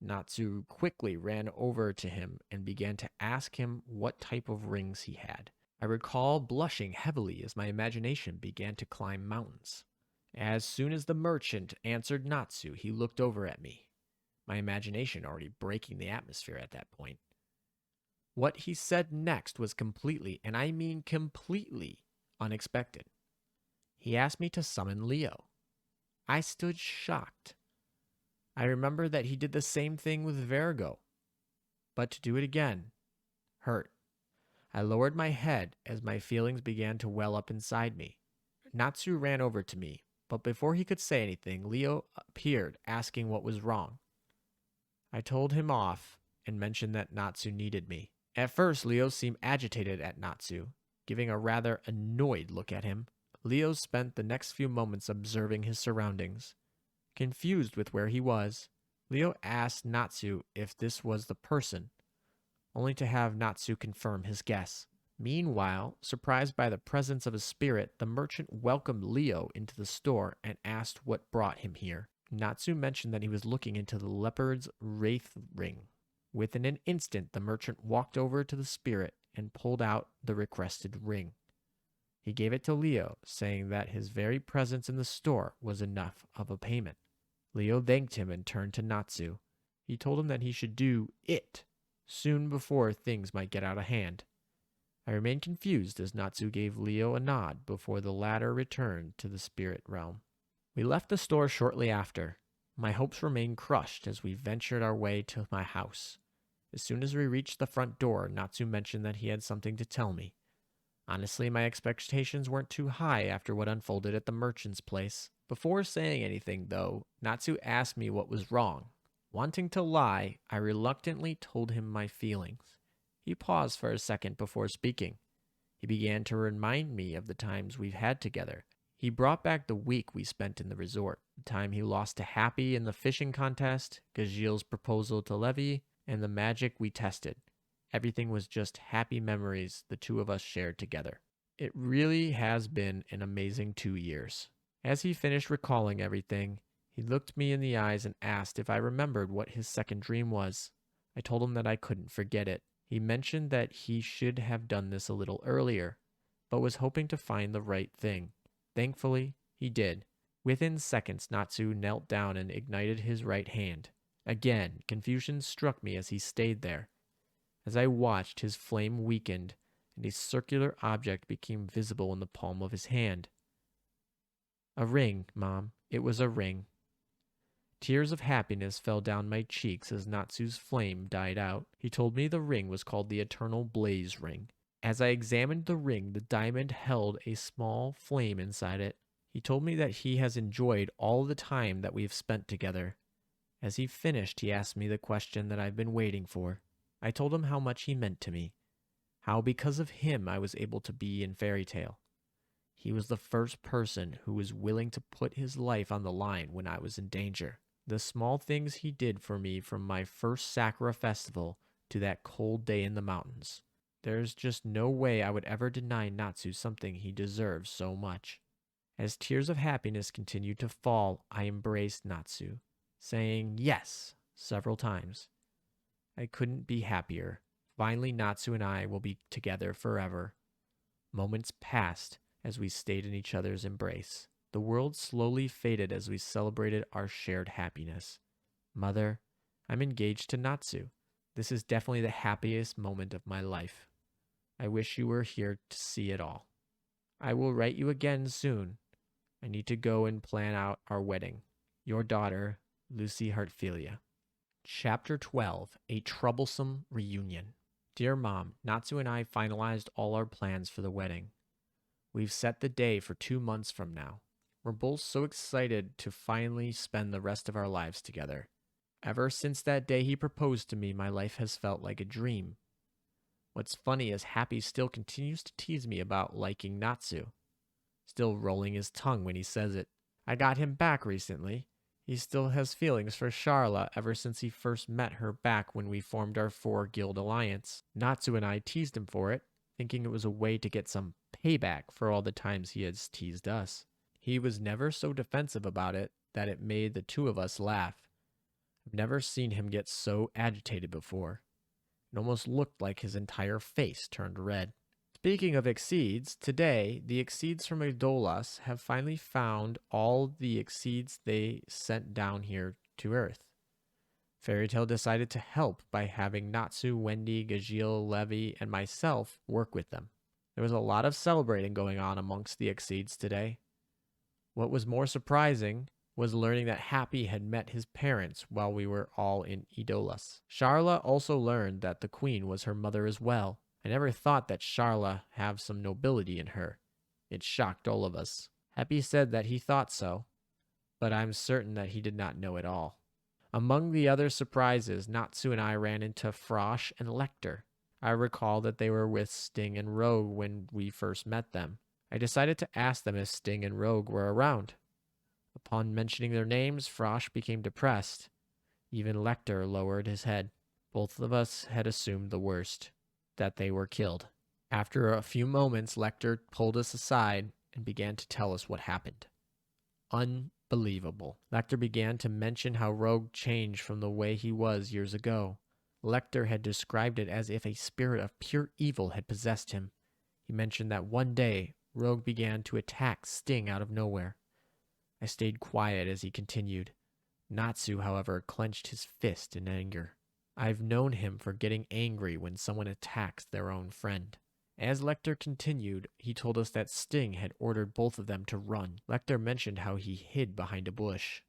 Natsu quickly ran over to him and began to ask him what type of rings he had. I recall blushing heavily as my imagination began to climb mountains. As soon as the merchant answered Natsu, he looked over at me, my imagination already breaking the atmosphere at that point. What he said next was completely, and I mean completely, unexpected. He asked me to summon Leo. I stood shocked. I remember that he did the same thing with Virgo, but to do it again hurt. I lowered my head as my feelings began to well up inside me. Natsu ran over to me, but before he could say anything, Leo appeared, asking what was wrong. I told him off and mentioned that Natsu needed me. At first, Leo seemed agitated at Natsu, giving a rather annoyed look at him. Leo spent the next few moments observing his surroundings. Confused with where he was, Leo asked Natsu if this was the person, only to have Natsu confirm his guess. Meanwhile, surprised by the presence of a spirit, the merchant welcomed Leo into the store and asked what brought him here. Natsu mentioned that he was looking into the leopard's wraith ring. Within an instant, the merchant walked over to the spirit and pulled out the requested ring. He gave it to Leo, saying that his very presence in the store was enough of a payment. Leo thanked him and turned to Natsu. He told him that he should do it soon before things might get out of hand. I remained confused as Natsu gave Leo a nod before the latter returned to the spirit realm. We left the store shortly after. My hopes remained crushed as we ventured our way to my house. As soon as we reached the front door, Natsu mentioned that he had something to tell me. Honestly, my expectations weren't too high after what unfolded at the merchant's place. Before saying anything, though, Natsu asked me what was wrong. Wanting to lie, I reluctantly told him my feelings. He paused for a second before speaking. He began to remind me of the times we've had together. He brought back the week we spent in the resort, the time he lost to Happy in the fishing contest, Gajil's proposal to Levy, and the magic we tested. Everything was just happy memories the two of us shared together. It really has been an amazing 2 years. As he finished recalling everything, he looked me in the eyes and asked if I remembered what his second dream was. I told him that I couldn't forget it. He mentioned that he should have done this a little earlier, but was hoping to find the right thing. Thankfully, he did. Within seconds, Natsu knelt down and ignited his right hand. Again, confusion struck me as he stayed there. As I watched, his flame weakened, and a circular object became visible in the palm of his hand. A ring, Mom. It was a ring. Tears of happiness fell down my cheeks as Natsu's flame died out. He told me the ring was called the Eternal Blaze Ring. As I examined the ring, the diamond held a small flame inside it. He told me that he has enjoyed all the time that we have spent together. As he finished, he asked me the question that I've been waiting for. I told him how much he meant to me, how because of him I was able to be in Fairy Tale. He was the first person who was willing to put his life on the line when I was in danger. The small things he did for me from my first Sakura festival to that cold day in the mountains. There's just no way I would ever deny Natsu something he deserves so much. As tears of happiness continued to fall, I embraced Natsu, saying yes several times. I couldn't be happier. Finally, Natsu and I will be together forever. Moments passed as we stayed in each other's embrace. The world slowly faded as we celebrated our shared happiness. Mother, I'm engaged to Natsu. This is definitely the happiest moment of my life. I wish you were here to see it all. I will write you again soon. I need to go and plan out our wedding. Your daughter, Lucy Hartfilia. Chapter 12, A Troublesome Reunion. Dear Mom, Natsu and I finalized all our plans for the wedding. We've set the day for 2 months from now. We're both so excited to finally spend the rest of our lives together. Ever since that day he proposed to me, my life has felt like a dream. What's funny is Happy still continues to tease me about liking Natsu, still rolling his tongue when he says it. I got him back recently. He still has feelings for Charla ever since he first met her back when we formed our 4-guild alliance. Natsu and I teased him for it, thinking it was a way to get some payback for all the times he has teased us. He was never so defensive about it that it made the two of us laugh. I've never seen him get so agitated before. It almost looked like his entire face turned red. Speaking of exceeds, today the exceeds from Idolas have finally found all the exceeds they sent down here to Earth. Fairytale decided to help by having Natsu, Wendy, Gajil, Levy, and myself work with them. There was a lot of celebrating going on amongst the exceeds today. What was more surprising was learning that Happy had met his parents while we were all in Idolas. Charla also learned that the queen was her mother as well. I never thought that Charla have some nobility in her. It shocked all of us. Happy said that he thought so, but I'm certain that he did not know it all. Among the other surprises, Natsu and I ran into Frosh and Lecter. I recall that they were with Sting and Rogue when we first met them. I decided to ask them if Sting and Rogue were around. Upon mentioning their names, Frosh became depressed. Even Lecter lowered his head. Both of us had assumed the worst, that they were killed. After a few moments, Lecter pulled us aside and began to tell us what happened. Unbelievable. Lecter began to mention how Rogue changed from the way he was years ago. Lecter had described it as if a spirit of pure evil had possessed him. He mentioned that one day, Rogue began to attack Sting out of nowhere. I stayed quiet as he continued. Natsu, however, clenched his fist in anger. I've known him for getting angry when someone attacks their own friend. As Lecter continued, he told us that Sting had ordered both of them to run. Lecter mentioned how he hid behind a bush,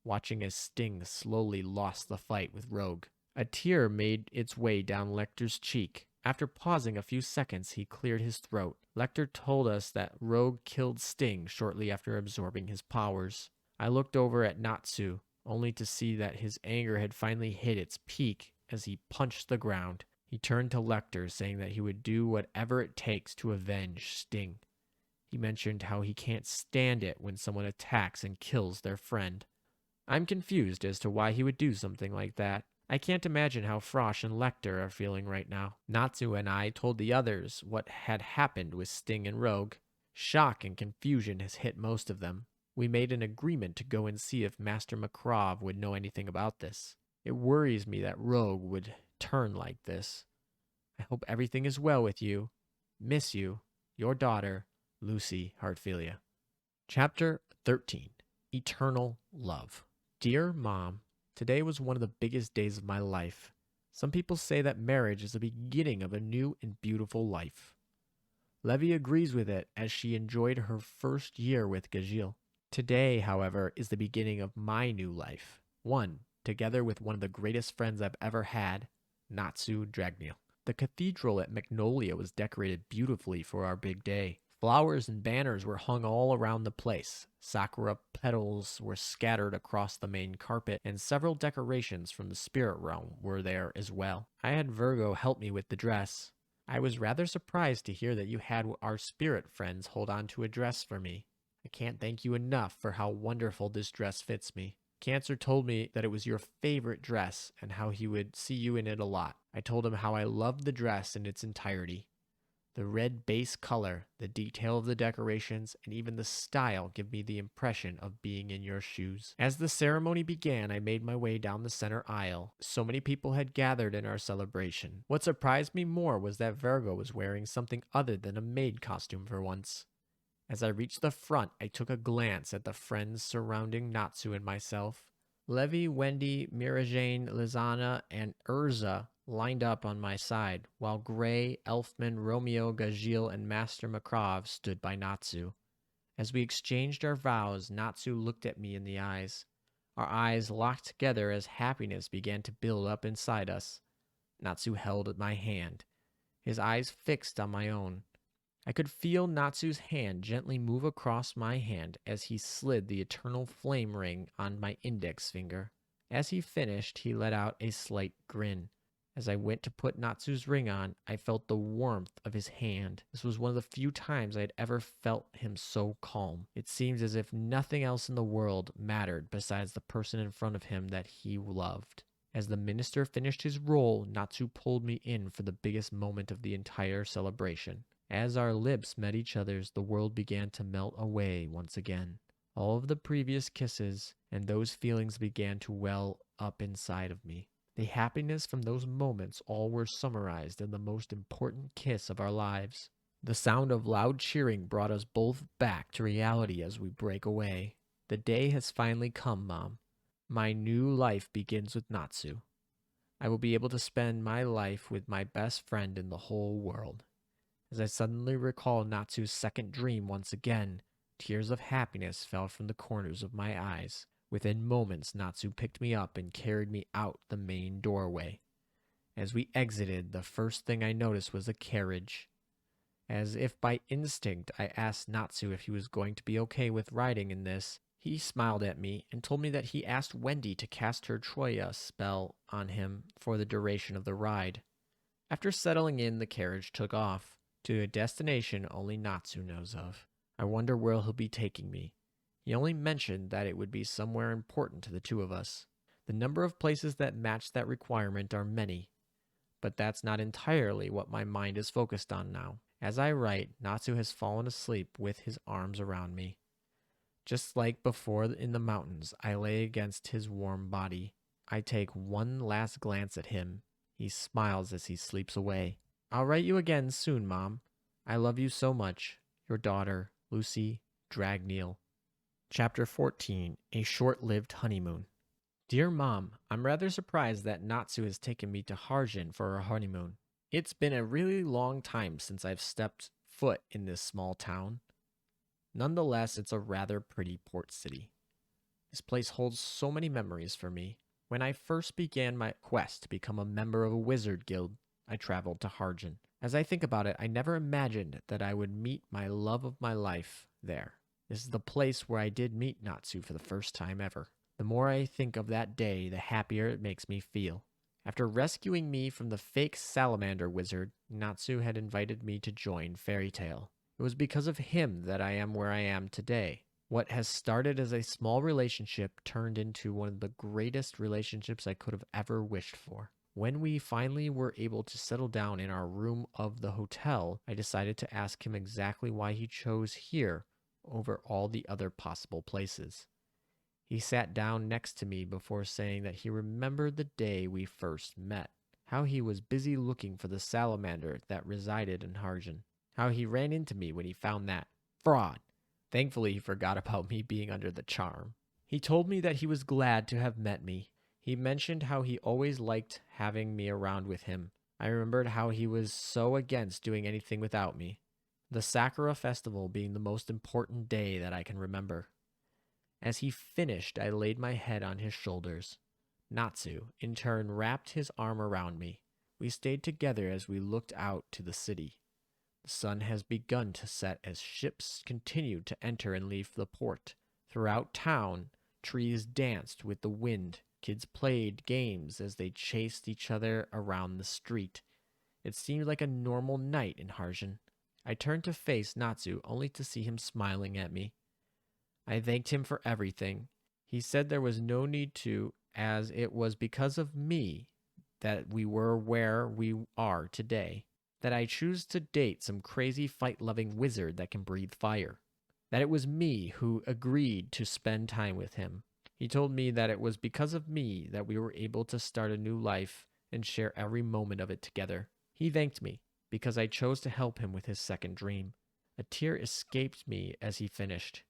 watching as Sting slowly lost the fight with Rogue. A tear made its way down Lecter's cheek. After pausing a few seconds, he cleared his throat. Lecter told us that Rogue killed Sting shortly after absorbing his powers. I looked over at Natsu, only to see that his anger had finally hit its peak as he punched the ground. He turned to Lecter, saying that he would do whatever it takes to avenge Sting. He mentioned how he can't stand it when someone attacks and kills their friend. I'm confused as to why he would do something like that. I can't imagine how Frosh and Lecter are feeling right now. Natsu and I told the others what had happened with Sting and Rogue. Shock and confusion has hit most of them. We made an agreement to go and see if Master Makrov would know anything about this. It worries me that Rogue would turn like this. I hope everything is well with you. Miss you. Your daughter, Lucy Hartfilia. Chapter 13. Eternal Love. Dear Mom, today was one of the biggest days of my life. Some people say that marriage is the beginning of a new and beautiful life. Levy agrees with it as she enjoyed her first year with Gajil. Today, however, is the beginning of my new life. One, together with one of the greatest friends I've ever had, Natsu Dragneel. The cathedral at Magnolia was decorated beautifully for our big day. Flowers and banners were hung all around the place. Sakura petals were scattered across the main carpet, and several decorations from the spirit realm were there as well. I had Virgo help me with the dress. I was rather surprised to hear that you had our spirit friends hold on to a dress for me. I can't thank you enough for how wonderful this dress fits me. Cancer told me that it was your favorite dress and how he would see you in it a lot. I told him how I loved the dress in its entirety. The red base color, the detail of the decorations, and even the style give me the impression of being in your shoes. As the ceremony began, I made my way down the center aisle. So many people had gathered in our celebration. What surprised me more was that Virgo was wearing something other than a maid costume for once. As I reached the front, I took a glance at the friends surrounding Natsu and myself. Levy, Wendy, Mirajane, Lizana, and Urza lined up on my side, while Gray, Elfman, Romeo, Gajil, and Master Makrov stood by Natsu. As we exchanged our vows, Natsu looked at me in the eyes. Our eyes locked together as happiness began to build up inside us. Natsu held my hand, his eyes fixed on my own. I could feel Natsu's hand gently move across my hand as he slid the eternal flame ring on my index finger. As he finished, he let out a slight grin. As I went to put Natsu's ring on, I felt the warmth of his hand. This was one of the few times I had ever felt him so calm. It seemed as if nothing else in the world mattered besides the person in front of him that he loved. As the minister finished his role, Natsu pulled me in for the biggest moment of the entire celebration. As our lips met each other's, the world began to melt away once again. All of the previous kisses and those feelings began to well up inside of me. The happiness from those moments all were summarized in the most important kiss of our lives. The sound of loud cheering brought us both back to reality as we break away. The day has finally come, Mom. My new life begins with Natsu. I will be able to spend my life with my best friend in the whole world. As I suddenly recall Natsu's second dream once again, tears of happiness fell from the corners of my eyes. Within moments, Natsu picked me up and carried me out the main doorway. As we exited, the first thing I noticed was a carriage. As if by instinct, I asked Natsu if he was going to be okay with riding in this. He smiled at me and told me that he asked Wendy to cast her Troya spell on him for the duration of the ride. After settling in, the carriage took off to a destination only Natsu knows of. I wonder where he'll be taking me. He only mentioned that it would be somewhere important to the two of us. The number of places that match that requirement are many, but that's not entirely what my mind is focused on now. As I write, Natsu has fallen asleep with his arms around me. Just like before in the mountains, I lay against his warm body. I take one last glance at him. He smiles as he sleeps away. I'll write you again soon, Mom. I love you so much. Your daughter, Lucy Dragneel. Chapter 14, A Short-Lived Honeymoon. Dear Mom, I'm rather surprised that Natsu has taken me to Harjin for our honeymoon. It's been a really long time since I've stepped foot in this small town. Nonetheless, it's a rather pretty port city. This place holds so many memories for me. When I first began my quest to become a member of a wizard guild, I traveled to Harjin. As I think about it, I never imagined that I would meet my love of my life there. This is the place where I did meet Natsu for the first time ever. The more I think of that day, the happier it makes me feel. After rescuing me from the fake salamander wizard, Natsu had invited me to join Fairy Tail. It was because of him that I am where I am today. What has started as a small relationship turned into one of the greatest relationships I could have ever wished for. When we finally were able to settle down in our room of the hotel, I decided to ask him exactly why he chose here over all the other possible places. He sat down next to me before saying that he remembered the day we first met, how he was busy looking for the salamander that resided in Harjin, how he ran into me when he found that fraud. Thankfully, he forgot about me being under the charm. He told me that he was glad to have met me. He mentioned how he always liked having me around with him. I remembered how he was so against doing anything without me. The Sakura festival being the most important day that I can remember. As he finished, I laid my head on his shoulders. Natsu, in turn, wrapped his arm around me. We stayed together as we looked out to the city. The sun has begun to set as ships continued to enter and leave the port. Throughout town, trees danced with the wind. Kids played games as they chased each other around the street. It seemed like a normal night in Harjin. I turned to face Natsu only to see him smiling at me. I thanked him for everything. He said there was no need to, as it was because of me that we were where we are today. That I choose to date some crazy fight-loving wizard that can breathe fire. That it was me who agreed to spend time with him. He told me that it was because of me that we were able to start a new life and share every moment of it together. He thanked me because I chose to help him with his second dream. A tear escaped me as he finished.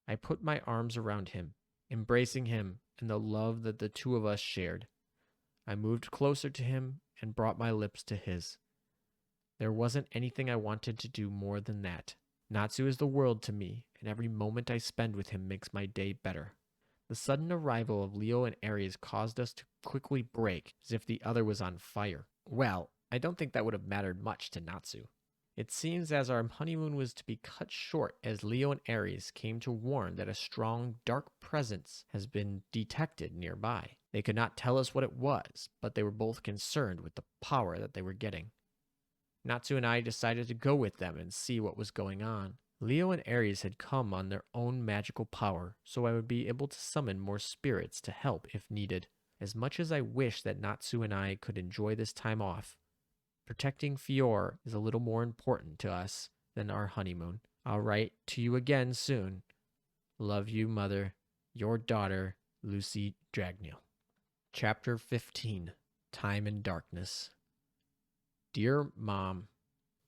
I put my arms around him, embracing him and the love that the two of us shared. I moved closer to him and brought my lips to his. There wasn't anything I wanted to do more than that. Natsu is the world to me, and every moment I spend with him makes my day better. The sudden arrival of Leo and Aries caused us to quickly break, as if the other was on fire. Well, I don't think that would have mattered much to Natsu. It seems as our honeymoon was to be cut short as Leo and Aries came to warn that a strong, dark presence has been detected nearby. They could not tell us what it was, but they were both concerned with the power that they were getting. Natsu and I decided to go with them and see what was going on. Leo and Aries had come on their own magical power, so I would be able to summon more spirits to help if needed. As much as I wish that Natsu and I could enjoy this time off, protecting Fior is a little more important to us than our honeymoon. I'll write to you again soon. Love you, Mother. Your daughter, Lucy Dragneel. Chapter 15 Time and Darkness. Dear Mom,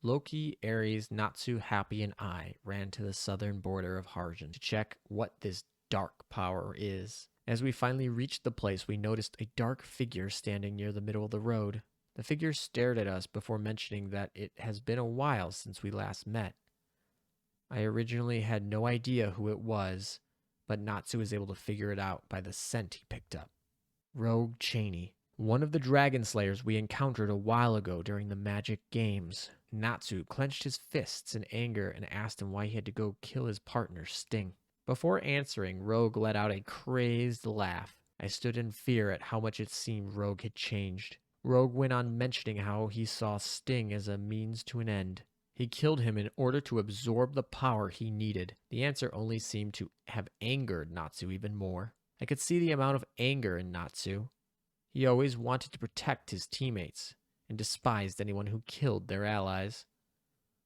Loki, Ares, Natsu, Happy, and I ran to the southern border of Harjan to check what this dark power is. As we finally reached the place, we noticed a dark figure standing near the middle of the road. The figure stared at us before mentioning that it has been a while since we last met. I originally had no idea who it was, but Natsu was able to figure it out by the scent he picked up. Rogue Cheney, one of the dragon slayers we encountered a while ago during the magic games. Natsu clenched his fists in anger and asked him why he had to go kill his partner, Sting. Before answering, Rogue let out a crazed laugh. I stood in fear at how much it seemed Rogue had changed. Rogue went on mentioning how he saw Sting as a means to an end. He killed him in order to absorb the power he needed. The answer only seemed to have angered Natsu even more. I could see the amount of anger in Natsu. He always wanted to protect his teammates and despised anyone who killed their allies.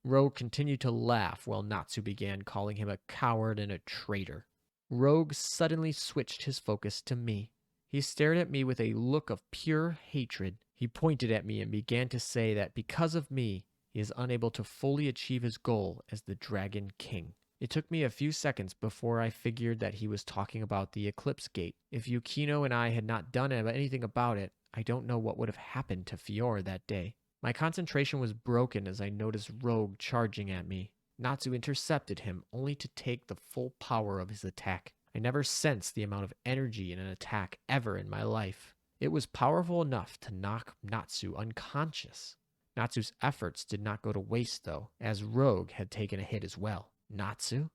Rogue continued to laugh while Natsu began calling him a coward and a traitor. Rogue suddenly switched his focus to me. He stared at me with a look of pure hatred. He pointed at me and began to say that because of me, he is unable to fully achieve his goal as the Dragon King. It took me a few seconds before I figured that he was talking about the Eclipse Gate. If Yukino and I had not done anything about it, I don't know what would have happened to Fiora that day. My concentration was broken as I noticed Rogue charging at me. Natsu intercepted him, only to take the full power of his attack. I never sensed the amount of energy in an attack ever in my life. It was powerful enough to knock Natsu unconscious. Natsu's efforts did not go to waste, though, as Rogue had taken a hit as well. Natsu?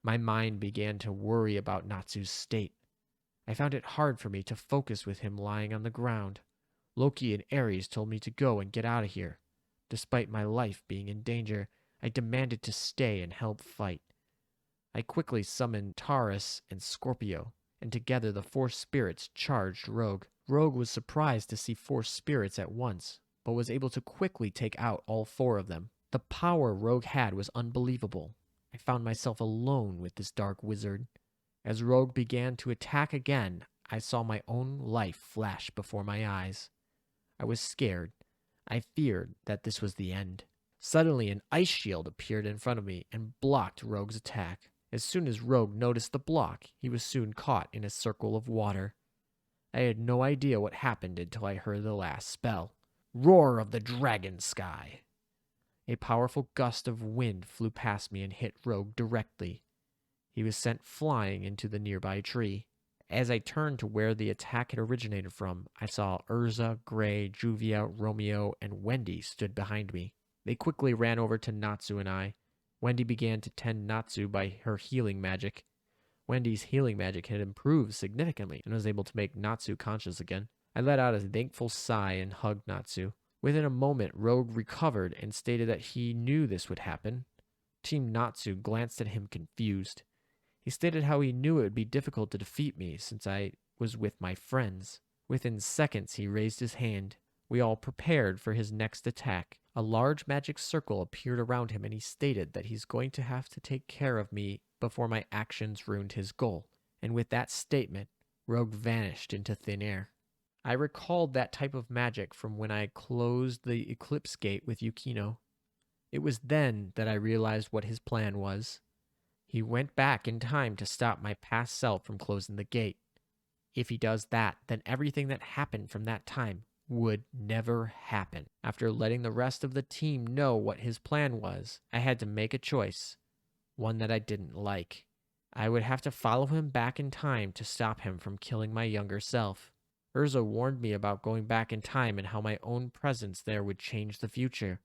My mind began to worry about Natsu's state. I found it hard for me to focus with him lying on the ground. Loki and Ares told me to go and get out of here. Despite my life being in danger, I demanded to stay and help fight. I quickly summoned Taurus and Scorpio, and together the four spirits charged Rogue. Rogue was surprised to see four spirits at once, but was able to quickly take out all four of them. The power Rogue had was unbelievable. I found myself alone with this dark wizard. As Rogue began to attack again, I saw my own life flash before my eyes. I was scared. I feared that this was the end. Suddenly, an ice shield appeared in front of me and blocked Rogue's attack. As soon as Rogue noticed the block, he was soon caught in a circle of water. I had no idea what happened until I heard the last spell. Roar of the Dragon Sky! A powerful gust of wind flew past me and hit Rogue directly. He was sent flying into the nearby tree. As I turned to where the attack had originated from, I saw Urza, Gray, Juvia, Romeo, and Wendy stood behind me. They quickly ran over to Natsu and I. Wendy began to tend Natsu by her healing magic. Wendy's healing magic had improved significantly and was able to make Natsu conscious again. I let out a thankful sigh and hugged Natsu. Within a moment, Rogue recovered and stated that he knew this would happen. Team Natsu glanced at him confused. He stated how he knew it would be difficult to defeat me since I was with my friends. Within seconds, he raised his hand. We all prepared for his next attack. A large magic circle appeared around him and he stated that he's going to have to take care of me before my actions ruined his goal. And with that statement, Rogue vanished into thin air. I recalled that type of magic from when I closed the Eclipse Gate with Yukino. It was then that I realized what his plan was. He went back in time to stop my past self from closing the gate. If he does that, then everything that happened from that time would never happen. After letting the rest of the team know what his plan was, I had to make a choice, one that I didn't like. I would have to follow him back in time to stop him from killing my younger self. Urza warned me about going back in time and how my own presence there would change the future.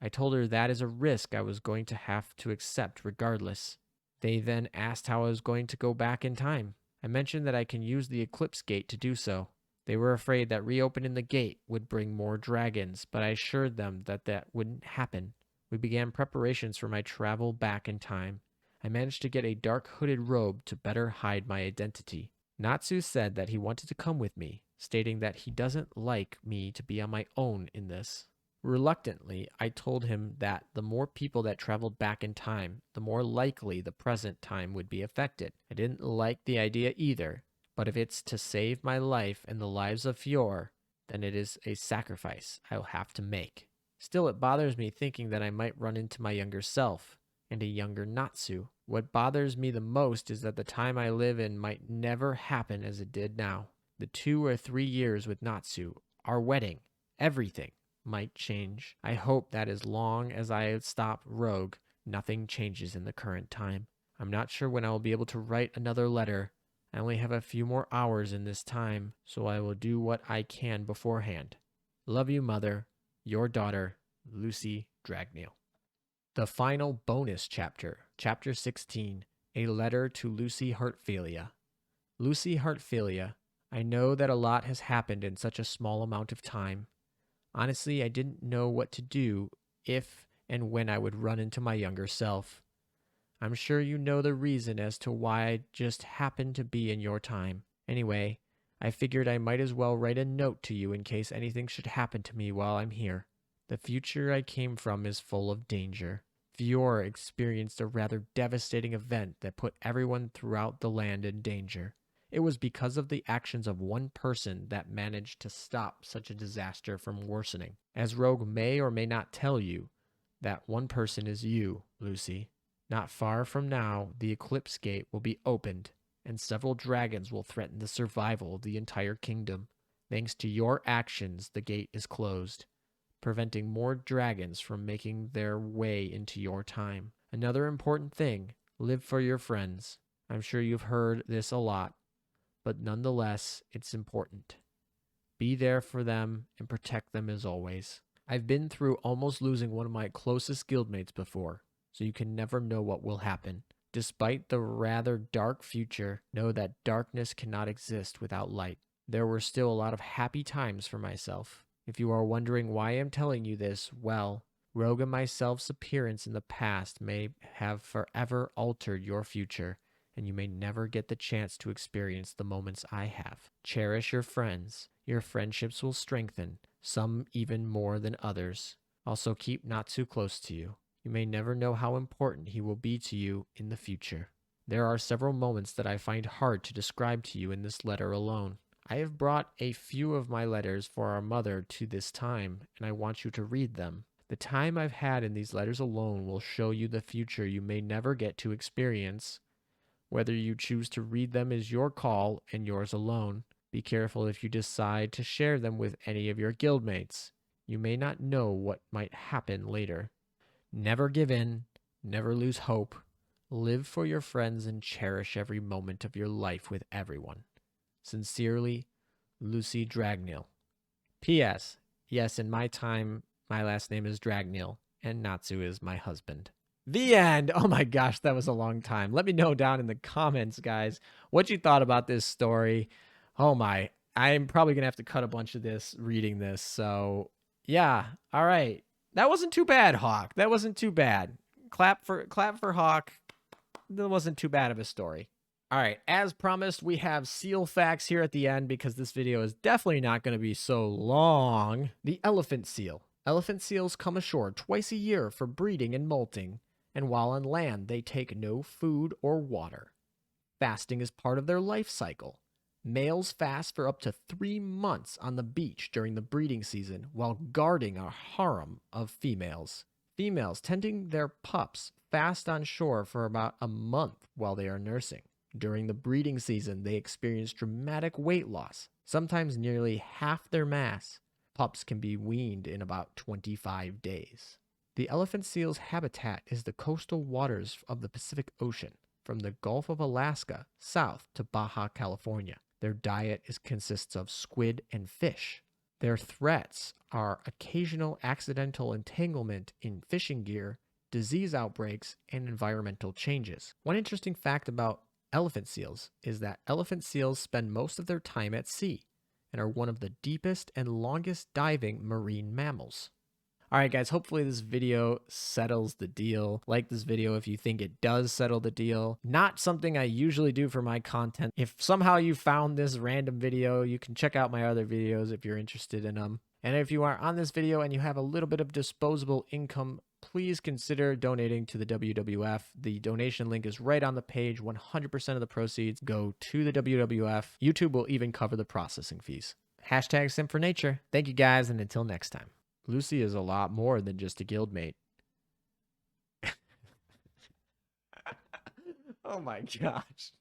I told her that is a risk I was going to have to accept regardless. They then asked how I was going to go back in time. I mentioned that I can use the Eclipse Gate to do so. They were afraid that reopening the gate would bring more dragons, but I assured them that that wouldn't happen. We began preparations for my travel back in time. I managed to get a dark hooded robe to better hide my identity. Natsu said that he wanted to come with me, stating that he doesn't like me to be on my own in this. Reluctantly, I told him that the more people that traveled back in time, the more likely the present time would be affected. I didn't like the idea either, But if it's to save my life and the lives of Fior, then it is a sacrifice I will have to make. Still, it bothers me thinking that I might run into my younger self and a younger Natsu. What bothers me the most is that the time I live in might never happen as it did now. The 2 or 3 years with Natsu, our wedding, everything might change. I hope that as long as I stop Rogue, nothing changes in the current time. I'm not sure when I will be able to write another letter. I only have a few more hours in this time, so I will do what I can beforehand. Love you, Mother. Your daughter, Lucy Dragneel. The final bonus chapter, Chapter 16, A Letter to Lucy Heartfilia. Lucy Heartfilia, I know that a lot has happened in such a small amount of time. Honestly, I didn't know what to do if and when I would run into my younger self. I'm sure you know the reason as to why I just happened to be in your time. Anyway, I figured I might as well write a note to you in case anything should happen to me while I'm here. The future I came from is full of danger. Fior experienced a rather devastating event that put everyone throughout the land in danger. It was because of the actions of one person that managed to stop such a disaster from worsening. As Rogue may or may not tell you, that one person is you, Lucy. Not far from now, the Eclipse Gate will be opened, and several dragons will threaten the survival of the entire kingdom. Thanks to your actions, the gate is closed, preventing more dragons from making their way into your time. Another important thing, live for your friends. I'm sure you've heard this a lot, but nonetheless, it's important. Be there for them and protect them as always. I've been through almost losing one of my closest guildmates before, so you can never know what will happen. Despite the rather dark future, know that darkness cannot exist without light. There were still a lot of happy times for myself. If you are wondering why I'm telling you this, well, Rogue and myself's appearance in the past may have forever altered your future, and you may never get the chance to experience the moments I have. Cherish your friends. Your friendships will strengthen, some even more than others. Also, keep Natsu close to you. You may never know how important he will be to you in the future. There are several moments that I find hard to describe to you in this letter alone. I have brought a few of my letters for our mother to this time, and I want you to read them. The time I've had in these letters alone will show you the future you may never get to experience. Whether you choose to read them is your call and yours alone. Be careful if you decide to share them with any of your guildmates. You may not know what might happen later. Never give in, never lose hope. Live for your friends and cherish every moment of your life with everyone. Sincerely, Lucy Dragneel. P.S. Yes, in my time, my last name is Dragneel, and Natsu is my husband. The end. Oh my gosh, that was a long time. Let me know down in the comments, guys, what you thought about this story. Oh my, I'm probably going to have to cut a bunch of this reading this. So yeah, all right. That wasn't too bad, Hawk. That wasn't too bad. Clap for Hawk. That wasn't too bad of a story. All right, as promised, we have seal facts here at the end because this video is definitely not going to be so long. The elephant seal. Elephant seals come ashore twice a year for breeding and molting, and while on land, they take no food or water. Fasting is part of their life cycle. Males fast for up to 3 months on the beach during the breeding season while guarding a harem of females. Females tending their pups fast on shore for about a month while they are nursing. During the breeding season, they experience dramatic weight loss, sometimes nearly half their mass. Pups can be weaned in about 25 days. The elephant seal's habitat is the coastal waters of the Pacific Ocean, from the Gulf of Alaska south to Baja California. Their diet consists of squid and fish. Their threats are occasional accidental entanglement in fishing gear, disease outbreaks, and environmental changes. One interesting fact about elephant seals is that elephant seals spend most of their time at sea and are one of the deepest and longest diving marine mammals. All right, guys, hopefully this video settles the deal. Like this video if you think it does settle the deal. Not something I usually do for my content. If somehow you found this random video, you can check out my other videos if you're interested in them. And if you are on this video and you have a little bit of disposable income, please consider donating to the WWF. The donation link is right on the page. 100% of the proceeds go to the WWF. YouTube will even cover the processing fees. Hashtag simpfornature. Thank you guys, and until next time. Lucy is a lot more than just a guildmate. Oh my gosh.